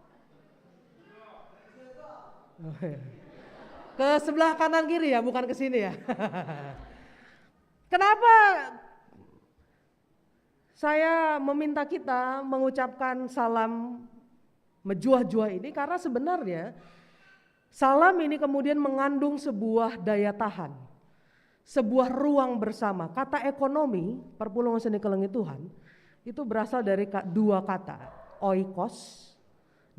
S6: Ke sebelah kanan kiri ya, bukan ke sini ya. Kenapa saya meminta kita mengucapkan salam mejuah-juah ini? Karena sebenarnya salam ini kemudian mengandung sebuah daya tahan, sebuah ruang bersama. Kata ekonomi, Perpuluhan Seni Kelengi Tuhan, itu berasal dari dua kata. oikos,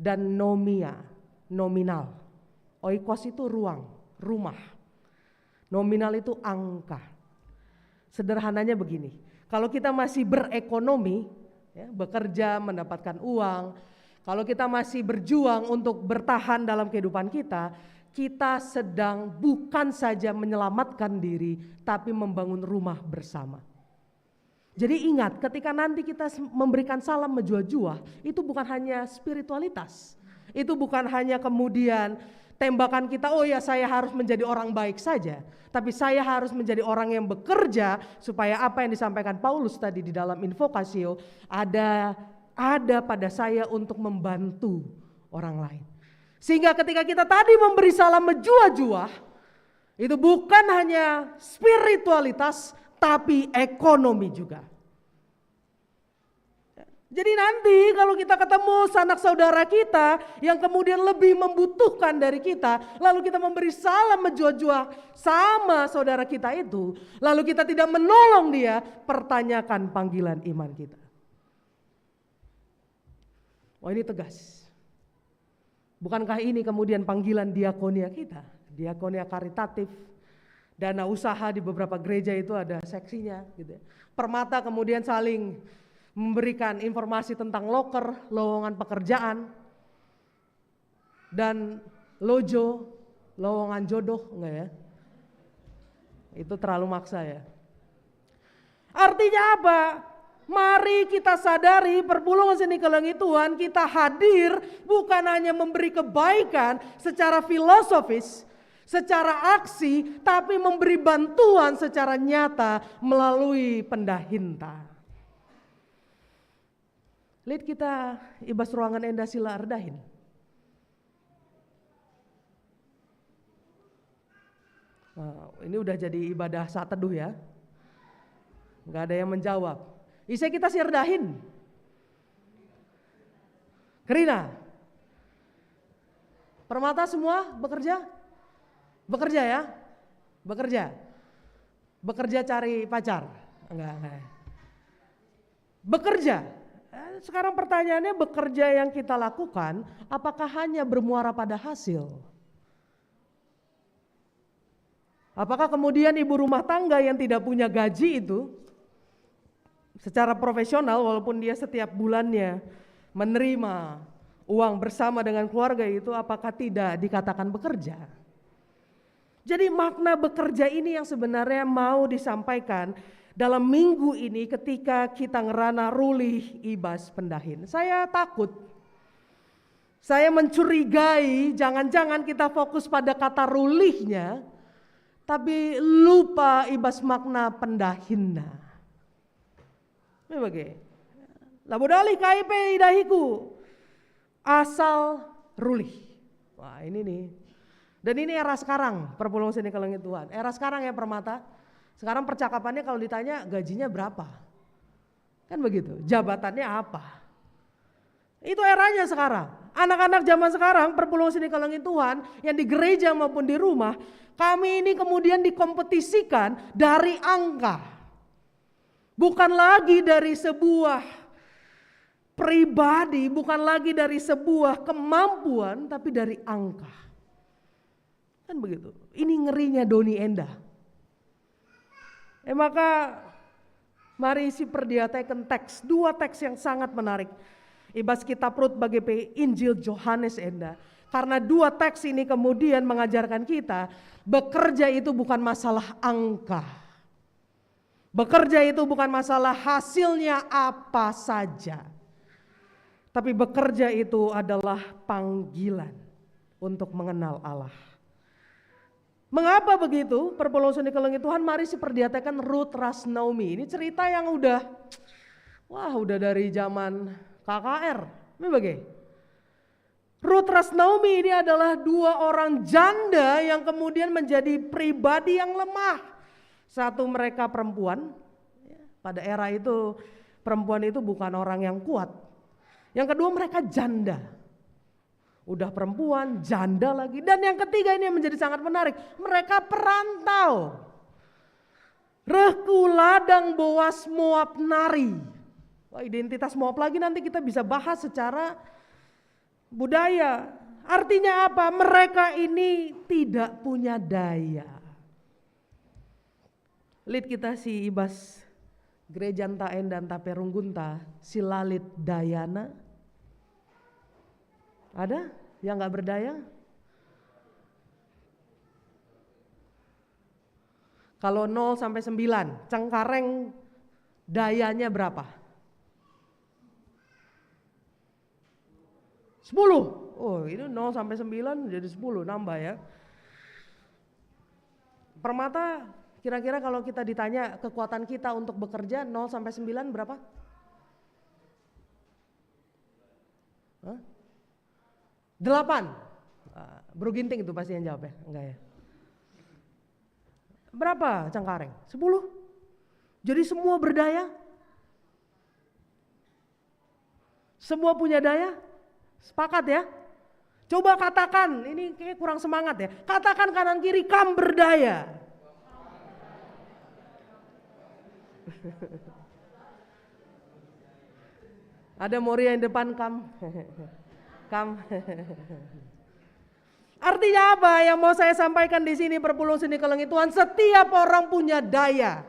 S6: dan nomia, nominal. Oikos itu ruang, rumah. Nominal itu angka. Sederhananya begini, kalau kita masih berekonomi, ya, bekerja, mendapatkan uang, kalau kita masih berjuang untuk bertahan dalam kehidupan kita, kita sedang bukan saja menyelamatkan diri, tapi membangun rumah bersama. Jadi ingat, ketika nanti kita memberikan salam menjua-jua, itu bukan hanya spiritualitas. Itu bukan hanya kemudian tembakan kita, oh ya saya harus menjadi orang baik saja. Tapi saya harus menjadi orang yang bekerja supaya apa yang disampaikan Paulus tadi di dalam Invocatio ada pada saya untuk membantu orang lain. Sehingga ketika kita tadi memberi salam menjua-jua, itu bukan hanya spiritualitas tapi ekonomi juga. Jadi nanti kalau kita ketemu sanak saudara kita yang kemudian lebih membutuhkan dari kita, lalu kita memberi salam menjua-jua sama saudara kita itu, lalu kita tidak menolong dia, pertanyakan panggilan iman kita. Oh ini tegas. Bukankah ini kemudian panggilan diakonia kita? Diakonia karitatif, dana usaha di beberapa gereja itu ada seksinya gitu ya. Permata kemudian saling memberikan informasi tentang loker, lowongan pekerjaan, dan lojo, lowongan jodoh, enggak ya? Itu terlalu maksa ya. Artinya apa? Mari kita sadari Perpuluhan Seni Kelengi Tuhan, kita hadir bukan hanya memberi kebaikan secara filosofis, secara aksi, tapi memberi bantuan secara nyata melalui pendahinta. Lihat kita ibas ruangan Enda Sila Ardahin. Ini udah jadi ibadah saat teduh ya. Gak ada yang menjawab. Isi kita sirdahin. Kerina. Permata semua bekerja? Bekerja ya? Bekerja. Bekerja cari pacar? Enggak. Bekerja. Sekarang pertanyaannya, bekerja yang kita lakukan apakah hanya bermuara pada hasil? Apakah kemudian ibu rumah tangga yang tidak punya gaji itu secara profesional walaupun dia setiap bulannya menerima uang bersama dengan keluarga itu, apakah tidak dikatakan bekerja? Jadi makna bekerja ini yang sebenarnya mau disampaikan dalam minggu ini ketika kita ngerana rulih ibas pendahin. Saya takut, saya mencurigai jangan-jangan kita fokus pada kata rulihnya, tapi lupa ibas makna pendahinna. Bagaimana? Labodali KIP idahiku, asal rulih. Wah ini nih. Dan ini era sekarang, Perpuluhan Seni Kelengi Tuhan. Era sekarang ya Permata. Sekarang percakapannya kalau ditanya gajinya berapa? Kan begitu, jabatannya apa? Itu eranya sekarang. Anak-anak zaman sekarang, Perpuluhan Seni Kelengi Tuhan yang di gereja maupun di rumah, kami ini kemudian dikompetisikan dari angka. Bukan lagi dari sebuah pribadi, bukan lagi dari sebuah kemampuan, tapi dari angka. Kan begitu. Ini ngerinya Doni Enda. Maka mari isi perdiateken teks, dua teks yang sangat menarik. Ibas kitab Rut bagi Injil Yohanes Enda. Karena dua teks ini kemudian mengajarkan kita, bekerja itu bukan masalah angka. Bekerja itu bukan masalah hasilnya apa saja. Tapi bekerja itu adalah panggilan untuk mengenal Allah. Mengapa begitu? Perpuluhan Seni Kelengi Tuhan, mari perdiatakan Ruth Ras Naomi. Ini cerita yang udah dari zaman KKR. Ini bagaimana? Ruth Ras Naomi ini adalah dua orang janda yang kemudian menjadi pribadi yang lemah. Satu, mereka perempuan. Pada era itu perempuan itu bukan orang yang kuat. Yang kedua, mereka janda. Udah perempuan, janda lagi. Dan yang ketiga ini yang menjadi sangat menarik. Mereka perantau. Rehku ladang Boas Moab nari. Wah, identitas moab lagi nanti kita bisa bahas secara budaya. Artinya apa? Mereka ini tidak punya daya. Lead kita si Ibas Gereja Enta dan Taperunggunta, si Lalit Dayana. Ada yang gak berdaya? Kalau 0 sampai 9, Cengkareng dayanya berapa? 10. Oh, ini 0 sampai 9 jadi 10, nambah ya. Permata, kira-kira kalau kita ditanya kekuatan kita untuk bekerja 0 sampai 9 berapa? Hah? 8. Bro Ginting itu pasti yang jawab ya? Enggak ya? Berapa Cengkareng? 10. Jadi semua berdaya? Semua punya daya? Sepakat ya? Coba katakan, ini kayak kurang semangat ya. Katakan kanan kiri, kam berdaya. Ada Moria yang depan, kam. Kam. Artinya apa yang mau saya sampaikan di sini Perpuluhan Seni Kelengi Tuhan? Setiap orang punya daya.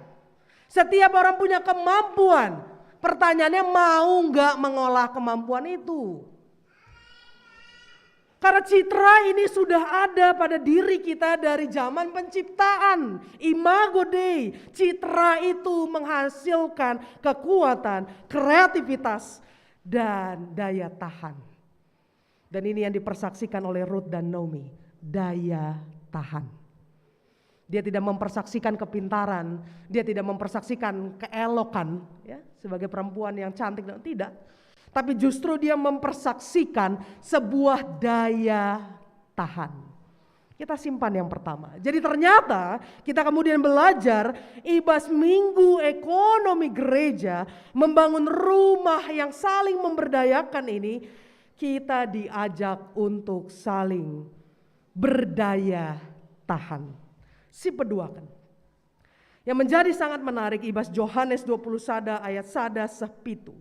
S6: Setiap orang punya kemampuan. Pertanyaannya mau nggak mengolah kemampuan itu? Karena citra ini sudah ada pada diri kita dari zaman penciptaan. Imago Dei, citra itu menghasilkan kekuatan, kreativitas, dan daya tahan. Dan ini yang dipersaksikan oleh Ruth dan Naomi, daya tahan. Dia tidak mempersaksikan kepintaran, dia tidak mempersaksikan keelokan, ya, sebagai perempuan yang cantik, tidak. Tapi justru dia mempersaksikan sebuah daya tahan. Kita simpan yang pertama. Jadi ternyata kita kemudian belajar Ibas Minggu Ekonomi Gereja membangun rumah yang saling memberdayakan ini. Kita diajak untuk saling berdaya tahan. Si peduakan. Yang menjadi sangat menarik Ibas Yohanes 20 sada ayat sada sepitu.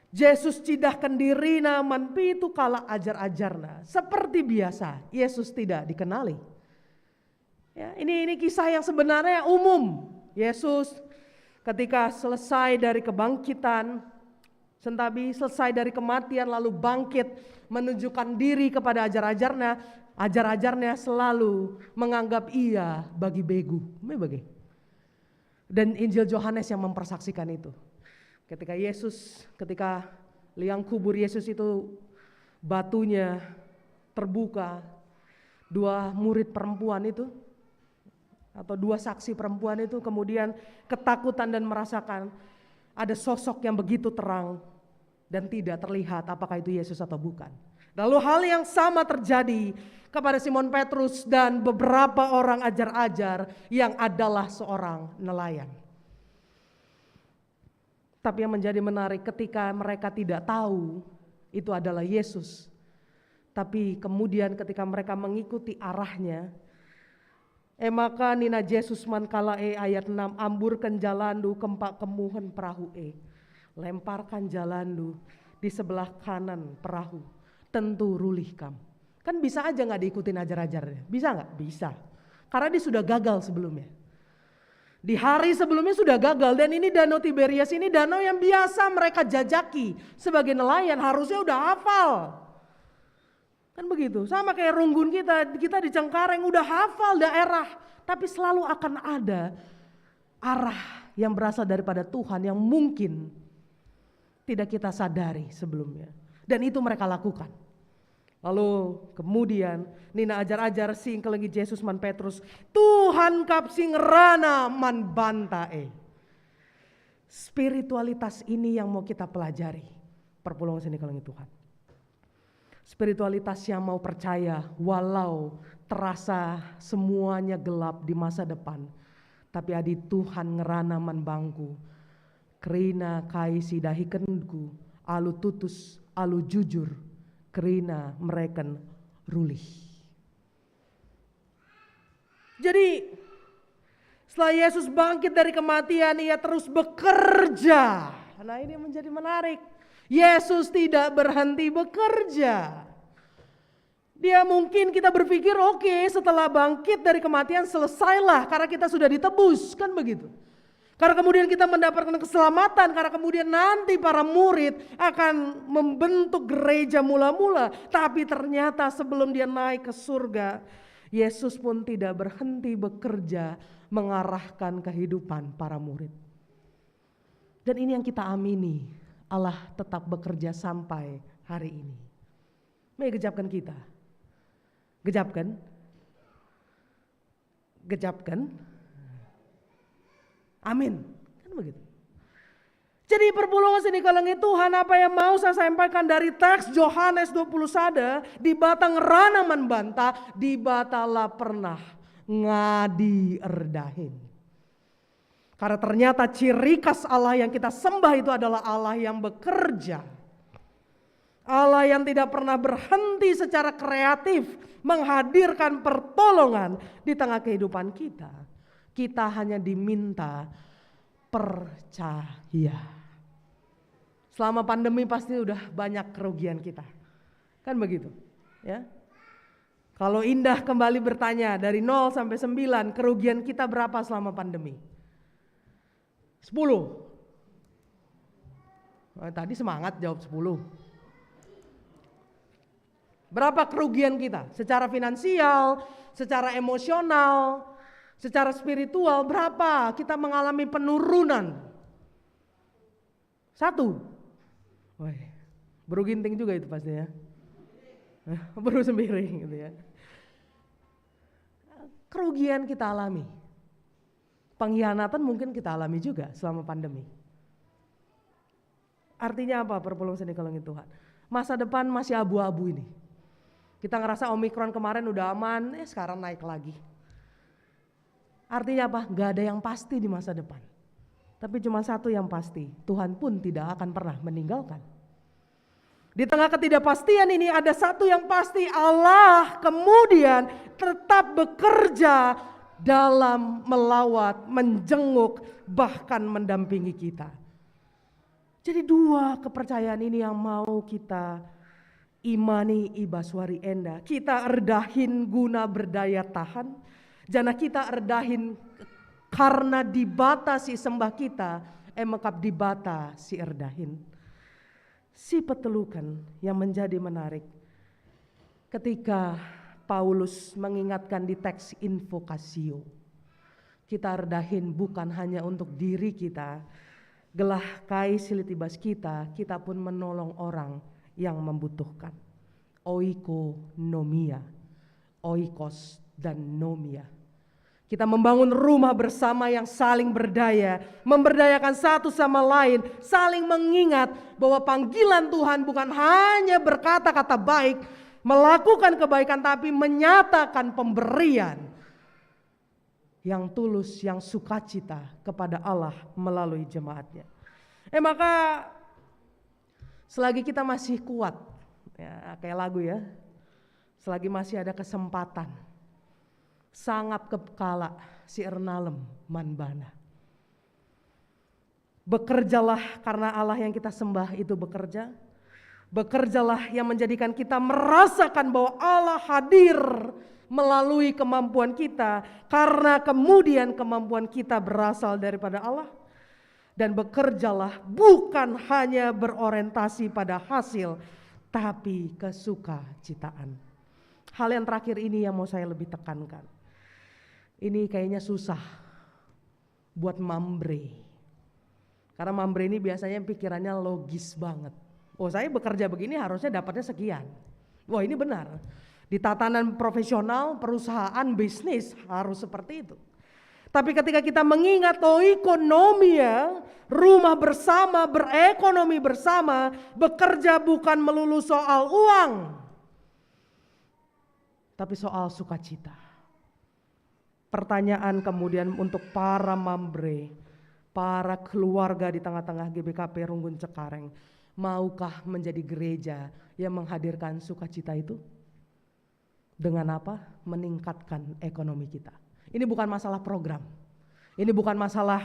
S6: Yesus cidahkan dirina man pitu kala ajar-ajarna. Seperti biasa, Yesus tidak dikenali. Ya, ini kisah yang sebenarnya umum. Yesus ketika selesai dari kebangkitan, sentabi selesai dari kematian lalu bangkit menunjukkan diri kepada ajar-ajarnya. Ajar-ajarnya selalu menganggap ia bagi begu. Dan Injil Yohanes yang mempersaksikan itu. Ketika liang kubur Yesus itu batunya terbuka, dua murid perempuan itu atau dua saksi perempuan itu kemudian ketakutan dan merasakan ada sosok yang begitu terang dan tidak terlihat apakah itu Yesus atau bukan. Lalu hal yang sama terjadi kepada Simon Petrus dan beberapa orang ajar-ajar yang adalah seorang nelayan. Tapi yang menjadi menarik ketika mereka tidak tahu itu adalah Yesus. Tapi kemudian ketika mereka mengikuti arahnya, maka nina Yesus man kalae ayat 6 amburkan jalandu kempak kemuhen perahu lemparkan jalandu di sebelah kanan perahu tentu rulih kam. Kan bisa aja nggak diikutin ajar-ajarnya, bisa nggak? Bisa, karena dia sudah gagal sebelumnya. Di hari sebelumnya sudah gagal dan ini Danau Tiberias ini danau yang biasa mereka jajaki sebagai nelayan, harusnya udah hafal. Kan begitu, sama kayak Runggun kita di Cengkareng udah hafal daerah, tapi selalu akan ada arah yang berasal daripada Tuhan yang mungkin tidak kita sadari sebelumnya. Dan itu mereka lakukan. Lalu kemudian nina ajar-ajar sing kelengi Yesus man Petrus, Tuhan kap sing rana man bantae. Spiritualitas ini yang mau kita pelajari. Perpuluhan Seni Kelengi Tuhan. Spiritualitas yang mau percaya walau terasa semuanya gelap di masa depan. Tapi adi Tuhan ngerana man bangku. Kerina kai sidahikenku alu tutus alu jujur. Kerina mereken rulih. Jadi setelah Yesus bangkit dari kematian, ia terus bekerja. Nah ini menjadi menarik. Yesus tidak berhenti bekerja. Dia mungkin kita berpikir oke, setelah bangkit dari kematian selesailah karena kita sudah ditebus, kan begitu. Karena kemudian kita mendapatkan keselamatan, karena kemudian nanti para murid akan membentuk gereja mula-mula. Tapi ternyata sebelum dia naik ke surga, Yesus pun tidak berhenti bekerja mengarahkan kehidupan para murid. Dan ini yang kita amini, Allah tetap bekerja sampai hari ini. Mari gejapkan kita. Gejapkan. Gejapkan. Amin. Kan begitu. Jadi perpulungan seni kelengi Tuhan, apa yang mau saya sampaikan dari teks Yohanes 21, di batang rana manbanta, di batala pernah ngadi erdahin. Karena ternyata ciri khas Allah yang kita sembah itu adalah Allah yang bekerja. Allah yang tidak pernah berhenti secara kreatif menghadirkan pertolongan di tengah kehidupan kita. Kita hanya diminta percaya. Selama pandemi pasti udah banyak kerugian kita. Kan begitu, ya. Kalau Indah kembali bertanya dari 0 sampai 9, kerugian kita berapa selama pandemi? 10. Tadi semangat jawab 10. Berapa kerugian kita? Secara finansial, secara emosional, secara spiritual, berapa kita mengalami penurunan? 1. Woi, baru ginting juga itu pasti ya. Baru sembiring gitu ya. Kerugian kita alami. Pengkhianatan mungkin kita alami juga selama pandemi. Artinya apa perpulungan seni kelengi Tuhan? Masa depan masih abu-abu ini. Kita ngerasa Omikron kemarin udah aman, sekarang naik lagi. Artinya apa? Gak ada yang pasti di masa depan. Tapi cuma satu yang pasti, Tuhan pun tidak akan pernah meninggalkan. Di tengah ketidakpastian ini ada satu yang pasti, Allah kemudian tetap bekerja dalam melawat, menjenguk, bahkan mendampingi kita. Jadi 2 kepercayaan ini yang mau kita imani ibaswari enda. Kita erdahin guna berdaya tahan. Jana kita erdahin karena dibatasi sembah kita, mekap dibatasi erdahin. Si petelukan yang menjadi menarik ketika Paulus mengingatkan di teks invokasio. Kita erdahin bukan hanya untuk diri kita, gelah kai silitibas kita pun menolong orang yang membutuhkan. Oikonomia, oikos dan nomia. Kita membangun rumah bersama yang saling berdaya, memberdayakan satu sama lain, saling mengingat bahwa panggilan Tuhan bukan hanya berkata-kata baik, melakukan kebaikan, tapi menyatakan pemberian yang tulus, yang sukacita kepada Allah melalui jemaatnya. Maka selagi kita masih kuat, ya, kayak lagu ya, selagi masih ada kesempatan, sangat kekala si ernalem manbana. Bekerjalah karena Allah yang kita sembah itu bekerja. Bekerjalah yang menjadikan kita merasakan bahwa Allah hadir melalui kemampuan kita. Karena kemudian kemampuan kita berasal daripada Allah. Dan bekerjalah bukan hanya berorientasi pada hasil, tapi kesukacitaan. Hal yang terakhir ini yang mau saya lebih tekankan. Ini kayaknya susah buat mambre. Karena mambre ini biasanya pikirannya logis banget. Oh, saya bekerja begini harusnya dapatnya sekian. Wah, ini benar. Di tatanan profesional, perusahaan, bisnis harus seperti itu. Tapi ketika kita mengingat oikonomia, rumah bersama, berekonomi bersama, bekerja bukan melulu soal uang, tapi soal sukacita. Pertanyaan kemudian untuk para mambre, para keluarga di tengah-tengah GBKP Runggun Cekareng, maukah menjadi gereja yang menghadirkan sukacita itu? Dengan apa? Meningkatkan ekonomi kita. Ini bukan masalah program, ini bukan masalah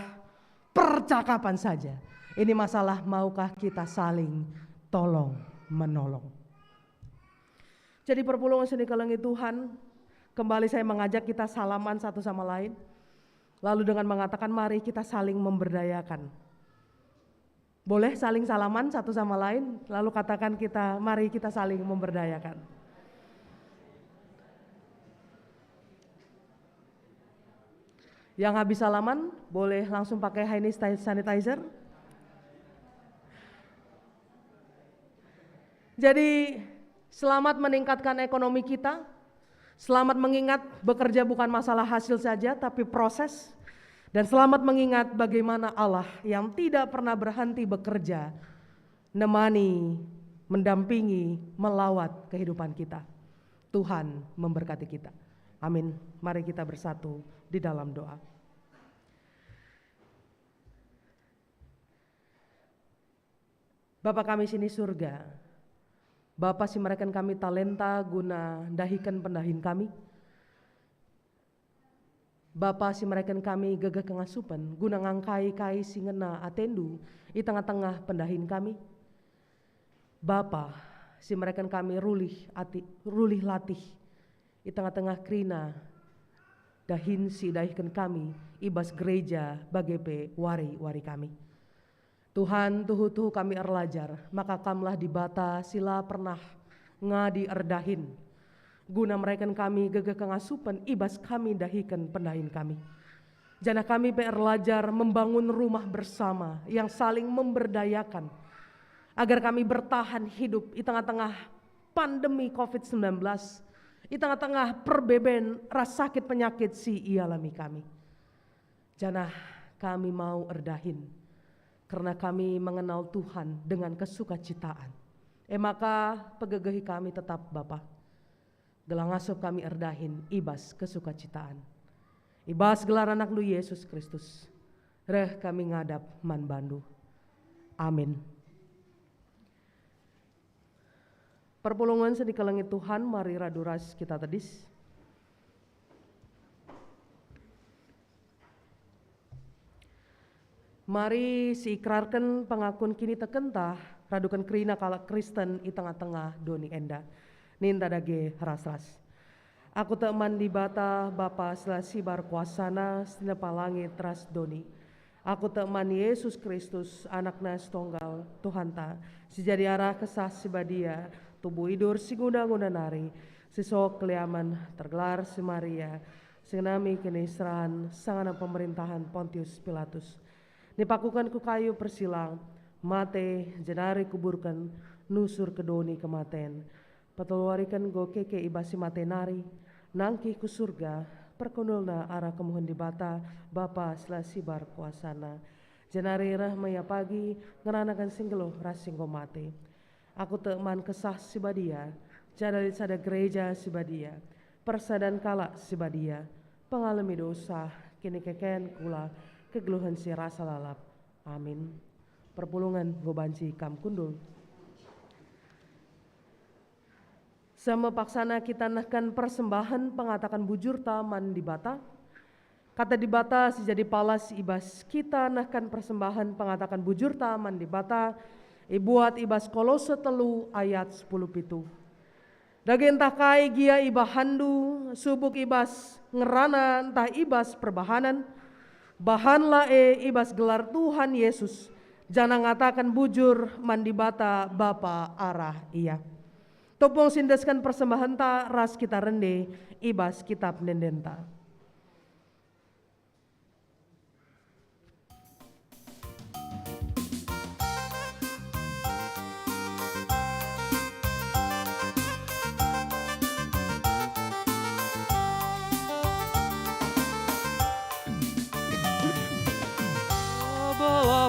S6: percakapan saja. Ini masalah maukah kita saling tolong menolong. Jadi perpulungan seni kelengi Tuhan, kembali saya mengajak kita salaman satu sama lain. Lalu dengan mengatakan mari kita saling memberdayakan. Boleh saling salaman satu sama lain, lalu katakan kita mari kita saling memberdayakan. Yang habis salaman boleh langsung pakai hand sanitizer. Jadi selamat meningkatkan ekonomi kita, selamat mengingat bekerja bukan masalah hasil saja tapi proses, dan selamat mengingat bagaimana Allah yang tidak pernah berhenti bekerja, nemani, mendampingi, melawat kehidupan kita. Tuhan memberkati kita. Amin. Mari kita bersatu di dalam doa. Bapa kami sini surga, Bapa simarakan kami talenta guna dahikan pendahin kami. Bapa simarakan kami gagah kengasupan guna ngangkai kai singena atendu di tengah-tengah pendahin kami. Bapa simarakan kami rulih latih di tengah-tengah krina dahin si dahikan kami ibas gereja bagepe wari-wari kami. Tuhan tuhu kami erlajar, maka kamlah dibata sila pernah ngadi erdahin. Guna mereka kami gagah kengasupan ibas kami dahikan pendahin kami. Jana kami erlajar membangun rumah bersama yang saling memberdayakan. Agar kami bertahan hidup di tengah-tengah pandemi COVID-19. Di tengah-tengah perbeben rasa sakit penyakit si ialami kami. Jana kami mau erdahin. Karena kami mengenal Tuhan dengan kesukacitaan. Maka pegegahi kami tetap Bapa. Gelang asup kami erdahin ibas kesukacitaan. Ibas gelar anak lu Yesus Kristus. Reh kami ngadap man bandu. Amin. Perpulungan seni kelengit Tuhan, mari raduras kita tedis. Mari siikrarkan pengakun kini tekentah radukan kerina kalak Kristen di tengah-tengah doni enda. Ninta dage ras-ras. Aku teman di bata Bapa selasi bar kuasana sinepa langit ras doni. Aku teman Yesus Kristus anakna setunggal Tuhan ta. Sejadi arah kesah sibadia tubuh idur si guna-guna nari. Sisok keliaman tergelar si Maria. Senami kini serahan sangana pemerintahan Pontius Pilatus. Nipakukan ku kayu persilang, mate jenari kuburkan, nusur kedoni kematen. Pateluarikan go keke ibasi mate nari, nangki ku surga, perkonulna arah kemuhun di bata, Bapa selasi bar kuasana. Jenari rahmaya pagi, ngeranakan singgelo rasinggo mate. Aku teman kesah sibadia, jadali sada gereja sibadia, persadan kala sibadia, pengalami dosa, kini keken kula, kegeluhan si rasa lalap. Amin. Perpulungan gobanci kam kundul. Sama paksana kita nahkan persembahan pengatakan bujur taman di bata. Kata di bata sejadi palas ibas kita nahkan persembahan pengatakan bujur taman di bata. Ibuat ibas Kolose 3 ayat 10 pitu. Dagi entah kai gia ibah handu subuk ibas ngerana entah ibas perbahanan. Bahanlah ibas gelar Tuhan Yesus. Jangan ngatakan bujur mandi bata Bapa arah iya. Topong sindaskan persembahan ta ras kita rende ibas kitab nendenta.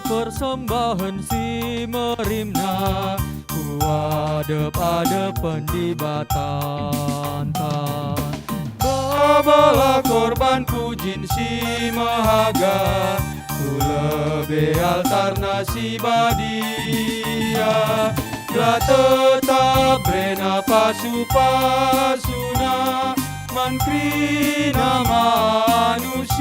S5: Persembahan si merimna adep-adepan di batan Babalah korban pujin si mahaga ku lebe altar nasi badia Gla tetap brena pasu-pasuna mankrina manusia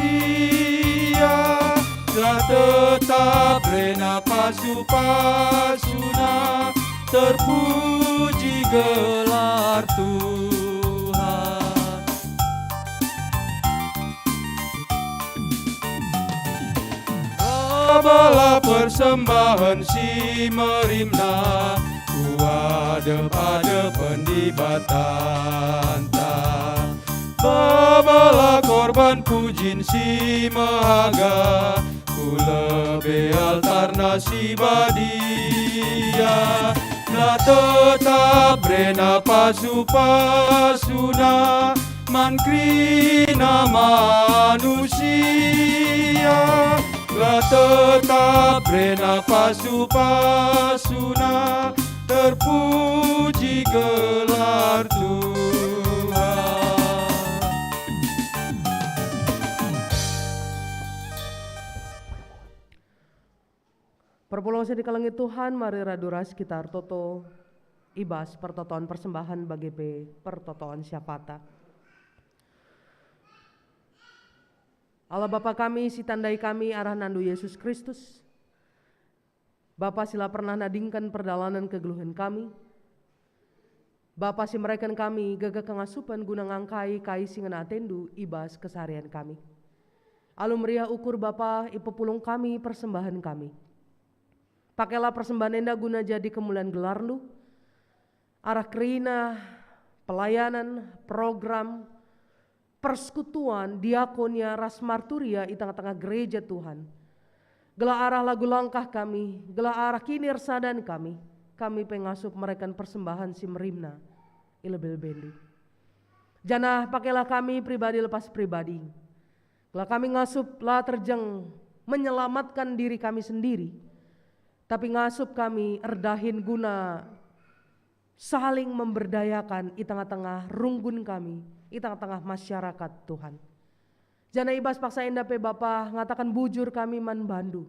S5: telah tetap rena pasu-pasuna, terpuji gelar Tuhan. Bawalah persembahan si merimna, adep-adepen di batanta. Bawalah korban pujin si mahaga, ku lebe altar nasi badia. Lah tetap rena pasu-pasuna, mankrina manusia. Lah tetap rena pasu-pasuna, terpuji gelar Tuhan.
S6: Perpuluhan di kalangi Tuhan, mari raduras kita toto ibas pertotoan persembahan bagi pertotoan syafata. Allah Bapa kami, si tandai kami arah nandu Yesus Kristus. Bapa sila pernah nadingkan perdalanan kegeluhan kami. Bapa si mereka kami gaga kengasupan guna ngangkai kai singan atendu ibas keseharian kami. Alu meriah ukur Bapa ipepulung kami persembahan kami. Pakailah persembahan enda guna jadi kemuliaan gelarnu. Arah kerina, pelayanan, program, persekutuan, diakonia, rasmarturia di tengah-tengah gereja Tuhan. Gela arah lagu langkah kami, gela arah kinir sadan kami pengasup mereka persembahan si merimna, ilebel bendu. Janah pakailah kami pribadi lepas pribadi. Gela kami ngasup lah terjeng menyelamatkan diri kami sendiri. Tapi ngasup kami erdahin guna saling memberdayakan di tengah-tengah runggun kami, di tengah-tengah masyarakat Tuhan. Jana ibas paksa indah pe Bapa ngatakan bujur kami man bandu.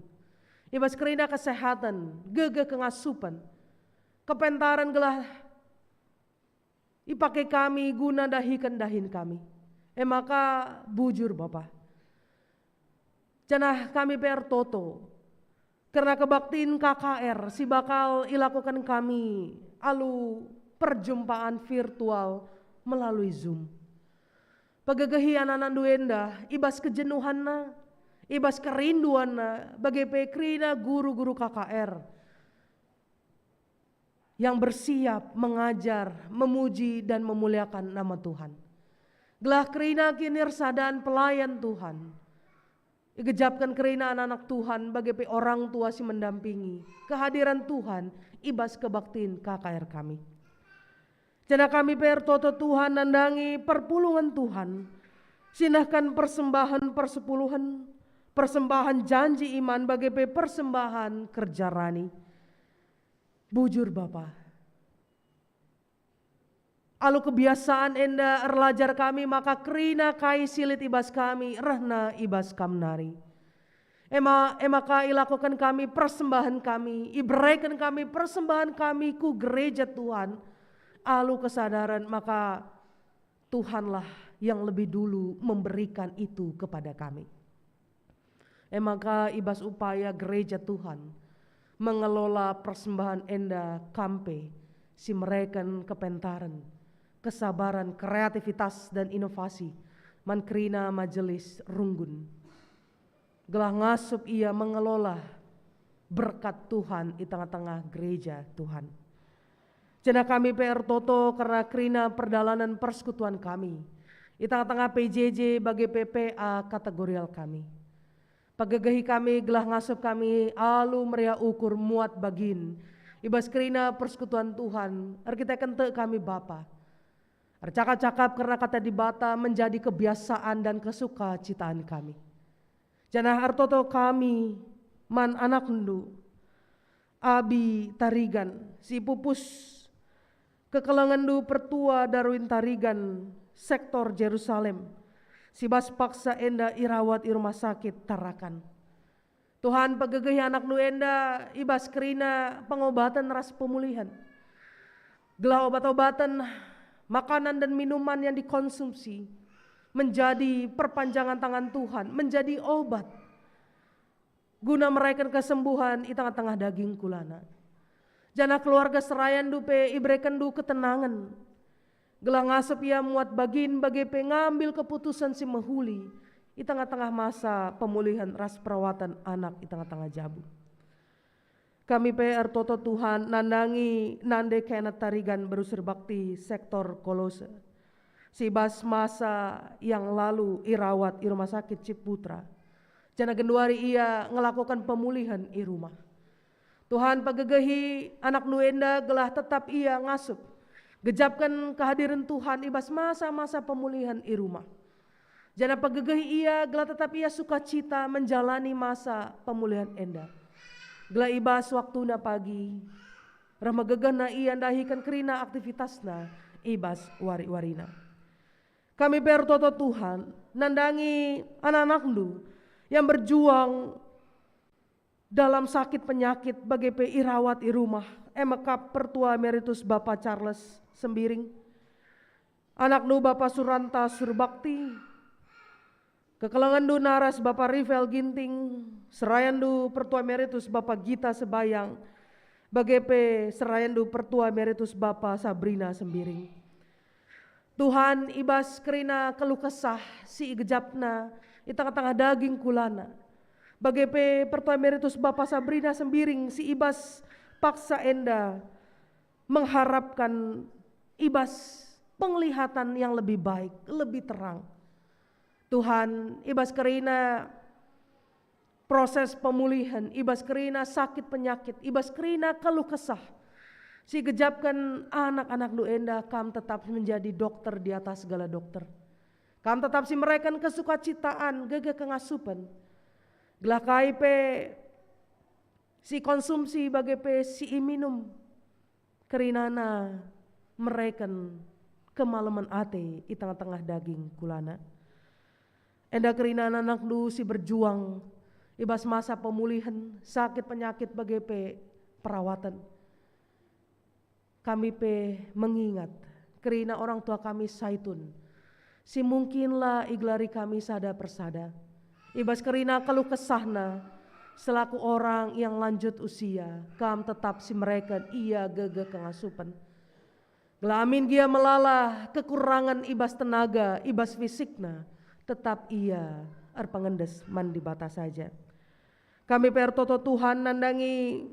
S6: Ibas kerina kesehatan, gege kengasupan, kepentaran gelah ipakai kami guna dahin kami. Maka bujur Bapa. Jana kami per toto. Karena kebaktiin KKR si bakal ilakukan kami alu perjumpaan virtual melalui Zoom. Pagagahi anak-anak duenda, ibas kejenuhanna, ibas kerinduanna, bagi pekrina guru-guru KKR yang bersiap mengajar, memuji dan memuliakan nama Tuhan. Gelah kerina kinirsa dan pelayan Tuhan. Igejapkan kerina anak-anak Tuhan bagi orang tua si mendampingi. Kehadiran Tuhan ibas kebaktiin KKR kami. Jana kami toto Tuhan nandangi perpulungan Tuhan. Sinahkan persembahan persepuluhan, persembahan janji iman bagi persembahan kerja rani. Bujur Bapa. Alu kebiasaan enda erlajar kami maka kerina kai silit ibas kami rehna ibas kamnari. Emaka ilakukan kami persembahan kami, iberikan kami persembahan kami ku gereja Tuhan. Alu kesadaran maka Tuhanlah yang lebih dulu memberikan itu kepada kami. Maka ibas upaya gereja Tuhan mengelola persembahan enda kampe si mereken kepentaran, kesabaran, kreativitas dan inovasi mankrina majelis runggun. Gelah ngasup ia mengelola berkat Tuhan di tengah-tengah gereja Tuhan. Jana kami PR Toto karena krina perdalanan persekutuan kami. Di tengah-tengah PJJ bagi PPA kategorial kami. Pagagahi kami gelah ngasup kami alu meriah ukur muat bagin. Ibas krina persekutuan Tuhan. Kita kente kami Bapa. Cakap-cakap karena kata dibata menjadi kebiasaan dan kesuka citaan kami. Janah artoto kami man anak ndu Abi Tarigan si pupus kekelangan ndu pertua Darwin Tarigan sektor Jerusalem si bas paksa enda irawat di rumah sakit Tarakan. Tuhan pagagahi anak ndu enda ibas kerina pengobatan ras pemulihan. Gelah obat-obatan makanan dan minuman yang dikonsumsi menjadi perpanjangan tangan Tuhan, menjadi obat guna mereka kesembuhan di tengah-tengah daging kulana. Jana keluarga serayan dupe ibrekan du ketenangan. Gelang asap ia muat bagin bagi pengambil keputusan si mahuli di tengah-tengah masa pemulihan ras perawatan anak di tengah-tengah jabu. Kami PR Toto Tuhan nandangi nande kena tarigan berusir bakti sektor Kolose. Si bas masa yang lalu irawat di rumah sakit Ciputra. Jana genduari ia ngelakukan pemulihan di rumah. Tuhan pagegehi anak nuenda gelah tetap ia ngasup. Gejapkan kehadiran Tuhan ibas masa-masa pemulihan di rumah. Jana pagegehi ia gelah tetap ia sukacita menjalani masa pemulihan enda. Gelah ibas waktuna pagi. Rahma gegana ia dahikan kerina aktivitasna ibas wari-warina. Kami bertoto Tuhan nandangi anak-anak lu yang berjuang dalam sakit penyakit bagi irawat di rumah. Emakap Pertua Emeritus Bapak Charles Sembiring. Anak nu Bapak Suranta Surbakti. Kekelangan du naras Bapak Rivel Ginting. Serayan du Pertua Emeritus Bapak Gita Sebayang. Bagi serayan du Pertua Emeritus Bapak Sabrina Sembiring. Tuhan ibas kerina keluh kesah si gejapna di tengah-tengah daging kulana. Bagi Pertua Emeritus Bapak Sabrina Sembiring si ibas paksa enda mengharapkan ibas penglihatan yang lebih baik, lebih terang. Tuhan ibas kerina proses pemulihan, ibas kerina sakit penyakit, ibas kerina keluh kesah. Si gejapkan anak-anak lu enda kam tetap menjadi dokter di atas segala dokter. Kam tetap si mereka kesukacitaan gege kengasupan. Gelah kaipe si konsumsi bagi si minum kerinana mereka kemalaman ate di tengah-tengah daging kulana. Enda kerinana anak lu si berjuang ibas masa pemulihan sakit penyakit bagi perawatan. Kami mengingat kerina orang tua kami saitun. Si mungkinlah iglari kami sada persada. Ibas kerina keluh kesahna selaku orang yang lanjut usia. Kam tetap si mereka ia gege kengasupan. Gelamin dia melalah kekurangan ibas tenaga, ibas fisikna. Tetap ia arpangendes mandi batas saja. Kami pertoto Tuhan nandangi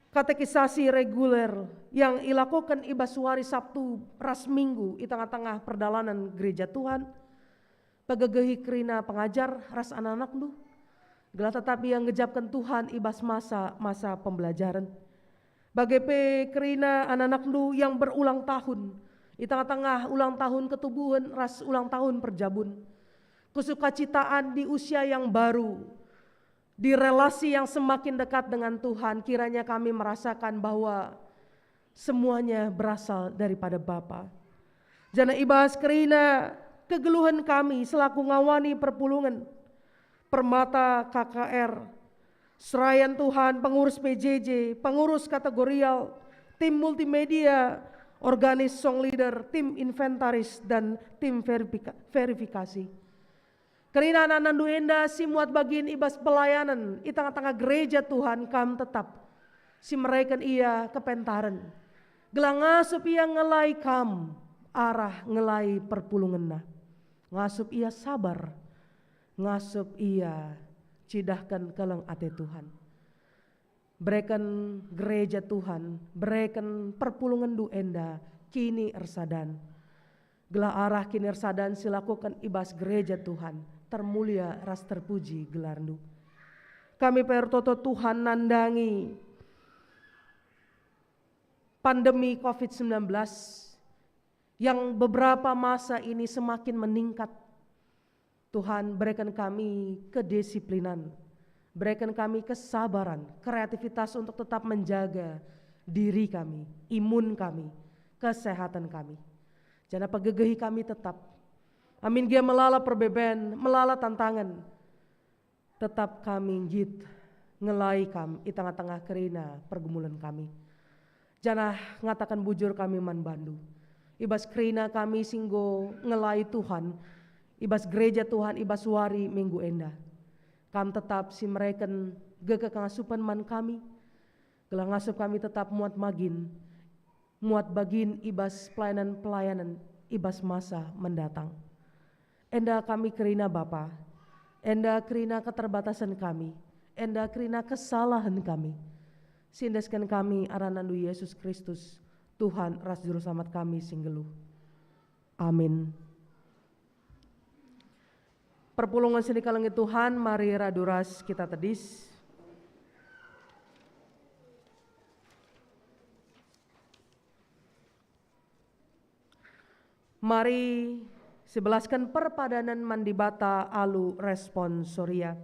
S6: katekisasi reguler yang dilakukan ibas hari Sabtu ras Minggu di tengah-tengah perdalanan gereja Tuhan. Pagegehi kerina pengajar ras anak-anak lu. Gelah tetapi yang ngejapkan Tuhan ibas masa pembelajaran. Bagi kerina anak-anak lu yang berulang tahun. Di tengah-tengah ulang tahun ketubuhan ras ulang tahun perjabun. Kesukacitaan di usia yang baru. Di relasi yang semakin dekat dengan Tuhan, kiranya kami merasakan bahwa semuanya berasal daripada Bapa. Jana ibas kerina kegeluhan kami selaku ngawani perpulungan, permata KKR, serayan Tuhan, pengurus PJJ, pengurus kategorial, tim multimedia, organis song leader, tim inventaris, dan tim verifikasi. Kerina anak nanduenda si muat bagian ibas pelayanan di tengah-tengah gereja Tuhan kam tetap si mereka ia kepentaran. Gelang ngasup ia ngelai kam arah ngelai perpulungan. Ngasup ia sabar, ngasup ia cidahkan keleng ate Tuhan. Berikan gereja Tuhan, berikan perpulungan duenda kini ersadan. Gelah arah kini ersadan silakukan ibas gereja Tuhan. Termulia ras terpuji gelarnu. Kami pertoto Tuhan nandangi pandemi COVID-19 yang beberapa masa ini semakin meningkat. Tuhan berikan kami kedisiplinan, berikan kami kesabaran, kreativitas untuk tetap menjaga diri kami, imun kami, kesehatan kami. Jangan pagegehi kami tetap. Amin dia melala perbeben, melala tantangan. Tetap kami ngit ngelai kami di tengah-tengah kerina pergumulan kami. Janah ngatakan bujur kami man bandu. Ibas kerina kami singgo ngelai Tuhan. Ibas gereja Tuhan, ibas wari minggu enda. Kam tetap si mereken gege kangasupan man kami. Gelang ngasup kami tetap muat magin. Muat bagin ibas pelayanan-pelayanan ibas masa mendatang. Enda kami kerina Bapa. Enda kerina keterbatasan kami. Enda kerina kesalahan kami. Sindaskan kami aranandu Yesus Kristus, Tuhan ras juru selamat kami singgeluh. Amin. Perpulungan seni kalengi Tuhan, mari raduras kita tedis. Mari sebelaskan perpadanan mandibata alu responsoria.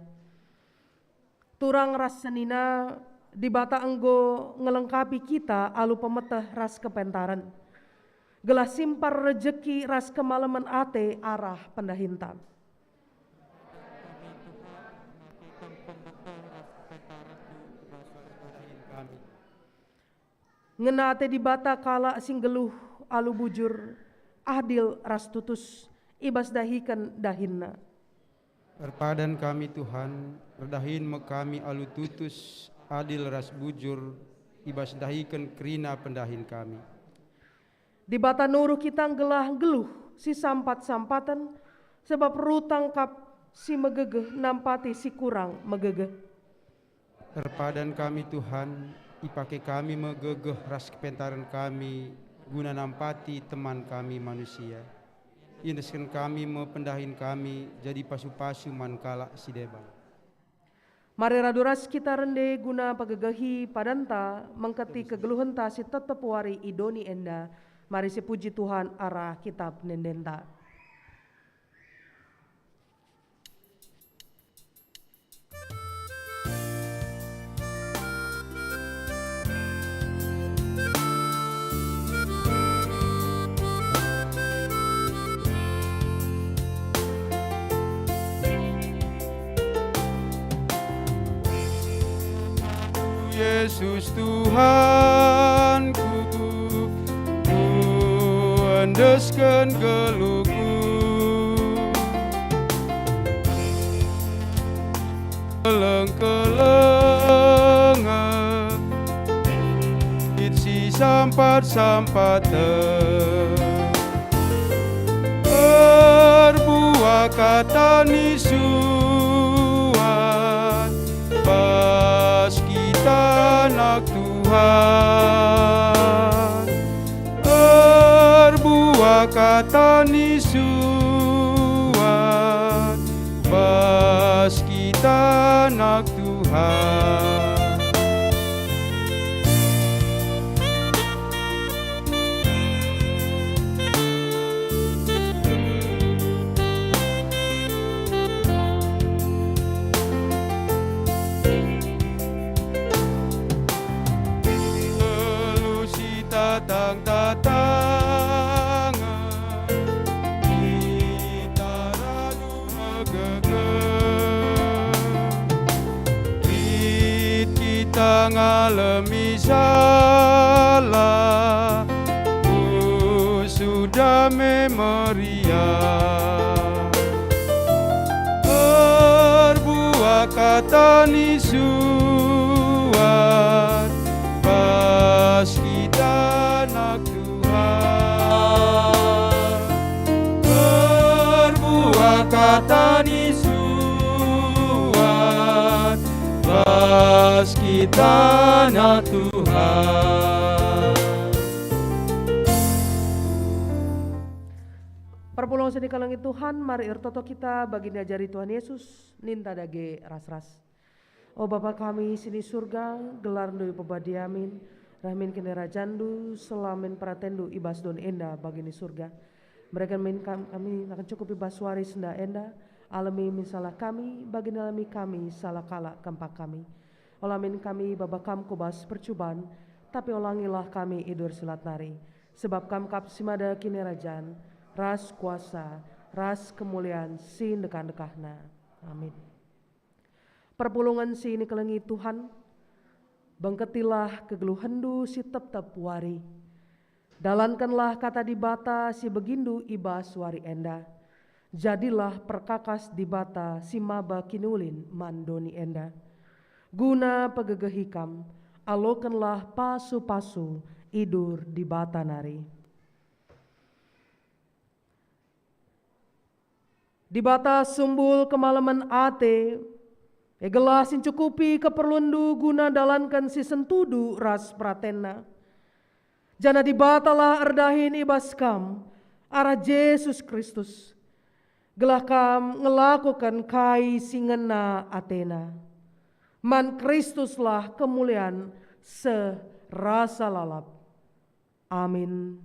S6: Turang ras senina di bata enggo ngelengkapi kita alu pemeteh ras kepentaran. Gelas simpar rejeki ras kemalaman ate arah pendahinta. Ngenate di bata kala singgeluh alu bujur adil ras tutus ibas dahikan dahinna.
S5: Perpadan kami Tuhan, redahin kami alu tutus, adil ras bujur, ibas dahikan kerina pendahin kami.
S6: Di bata nuruh kita gelah geluh si sampat-sampatan, sebab rutang kap si megegeh nampati si kurang megegeh.
S5: Perpadan kami Tuhan, ipake kami megegeh ras kepentaran kami, guna nampati teman kami manusia. Indeskan kami mependahin kami, jadi pasu-pasu mankala si debang.
S6: Mari raduras kita rende guna pagegahi padanta, mengketi kegeluhenta si tetep wari idoni enda. Mari si puji Tuhan arah kitab nendenta.
S5: Yesus Tuhanku, ku endeskan geluhku. Keleng-kelengan, itsi sampat-sampatan, berbuah kata nisuan, pas kita anak Tuhan, berbuah kata nisuan, pas kita anak Tuhan. Tatang-tatangan kita radu megegeh, kita ngalami salah, sudah memoria, berbuah kata nisuan, pas kita anak Tuhan, berbuah kata nisuan, pas kita anak Tuhan.
S6: Perpulungan seni kalangi Tuhan, mari irtoto kita bagi diajari Tuhan Yesus, ninta dage ras-ras. Oh Bapa kami sini surga, gelar doi pebadiamin, rahmin kene rajandu, selamin pratendu ibas don enda bagini surga. Mereka min kami akan cukup ibas suari senda enda, alami min salah kami, bagini alami kami salah kala kempak kami. Olamin kami babakam kubas percubaan, tapi olangilah kami idur silat nari. Sebab kam kap simada kini rajan, ras kuasa, ras kemuliaan sin dekan-dekahna. Amin. Perpulungan si ini kelengi Tuhan, bangketilah kegeluhendu si tetep wari. Dalankanlah kata di bata si begindu ibas wari enda. Jadilah perkakas di bata si maba kinulin mandoni enda. Guna pegegeh hikam, alokenlah pasu-pasu idur di bata nari. Di bata sumbul kemalaman ate, gelas cukupi keperlundu guna dalankan si sentudu ras pratena. Jana di batalah erdahin ibas kam, arah Yesus Kristus. Gelah kam ngelakukan kai singena Athena. Man Kristuslah kemuliaan serasa lalap. Amin.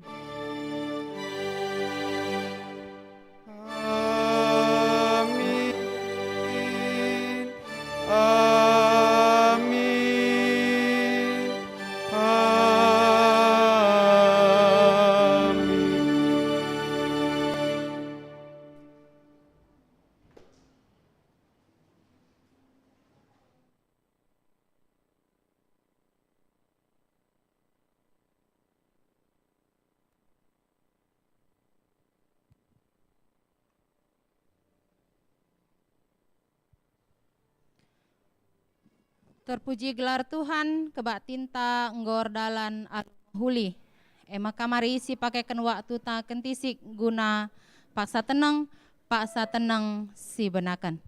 S4: Terpuji gelar Tuhan, kebak tinta nggor dalan huli. Ema kamari isi pakaikan waktu ta kentisik guna paksa tenang si benakan.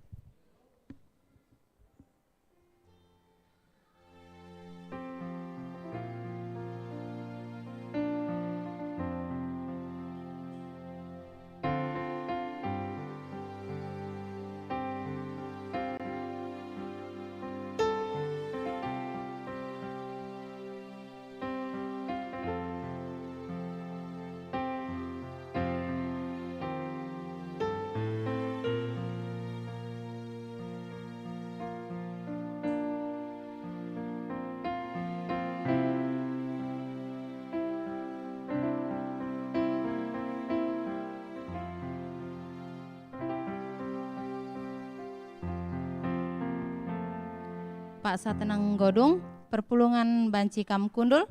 S4: Pak Satenang Godung, Perpulungan Banci Kam Kundul.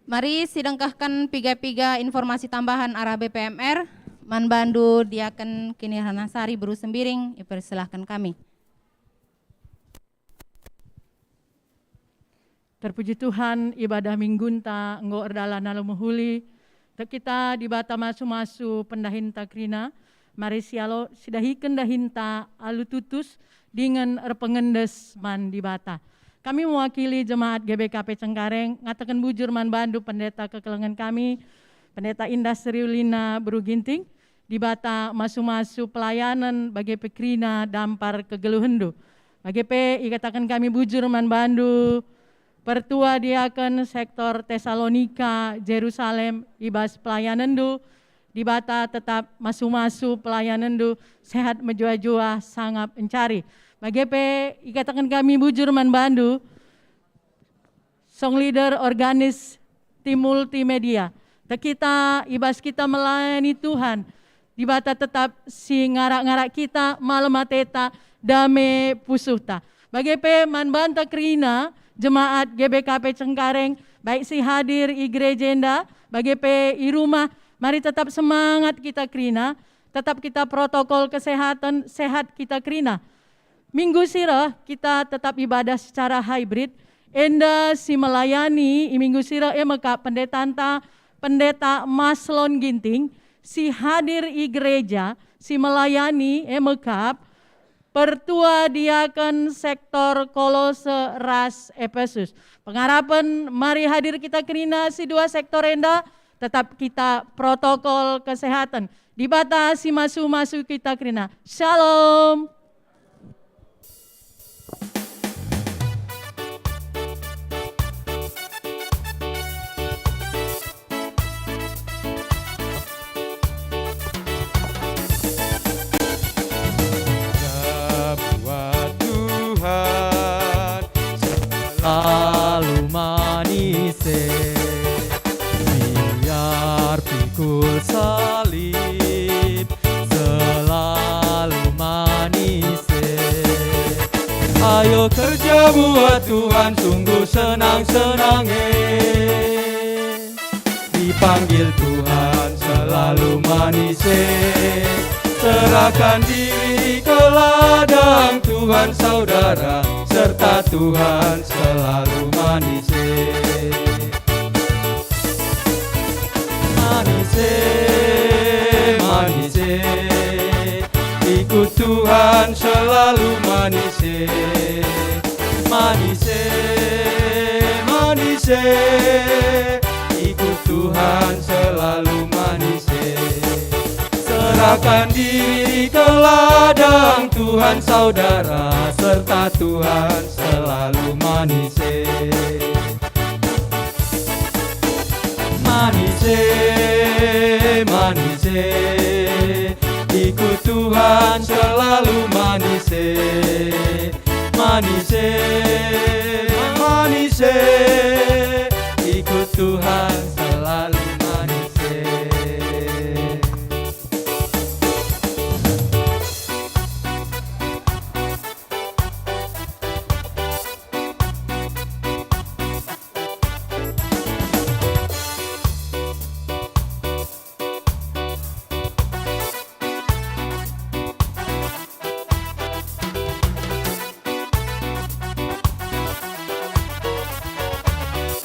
S4: Mari sidengkahkan piga-piga informasi tambahan arah BPMR. Man Bandu Diaken Kini Hanasari Beru Sembiring, dipersilahkan kami.
S7: Terpuji Tuhan, ibadah minggunta nggo erdala nalumuhuli. Kita di bata masu-masu pendahinta krina. Mari sialo sidahiken dahinta alu tutus dengan erpengendes man di bata. Kami mewakili jemaat GBKP Cengkareng ngatakan bujur man Bandu pendeta kekelengan kami, pendeta Indah Seriulina Beruginting di bata masu-masu pelayanan bagi pekrina dampar kegeluhendu. Bagi pe ikatakan kami bujur man Bandu pertua diaken sektor Tesalonika Jerusalem ibas pelayanan du. Di bata tetap masu-masu pelayanan du sehat menjua-jua sangat mencari. Bagi pe ikatakan kami bujur man Bandu song leader organis tim multimedia. Kita ibas kita melayani Tuhan. Di bata tetap si ngarak-ngarak kita malam mateta dame pusuhta. Bagi pe man banta krina jemaat GBKP Cengkareng baik si hadir i gerejenda bagi pe i rumah. Mari tetap semangat kita krina, tetap kita protokol kesehatan, sehat kita krina. Minggu sirah kita tetap ibadah secara hybrid, enda si melayani minggu sirah meka pendeta Maslon Ginting, si hadir i gereja, si melayani mekap, pertua diaken sektor Kolose ras Efesus. Pengharapan mari hadir kita krina si dua sektor enda, tetap kita protokol kesehatan. Dibatasi masu-masu kita krina. Shalom.
S2: Buat Tuhan selalu manis. Pikul salib selalu manis. Ayo kerja buat Tuhan sungguh senang-senang. Di
S5: dipanggil Tuhan selalu manis. Serahkan diri ke ladang Tuhan saudara, serta Tuhan selalu manis. Manis, manis, ikut Tuhan selalu manis. Manis, manis, ikut Tuhan selalu manis. Serahkan diri ke ladang Tuhan saudara, serta Tuhan selalu manis. Manis, manis, ikut Tuhan selalu manis. Manis,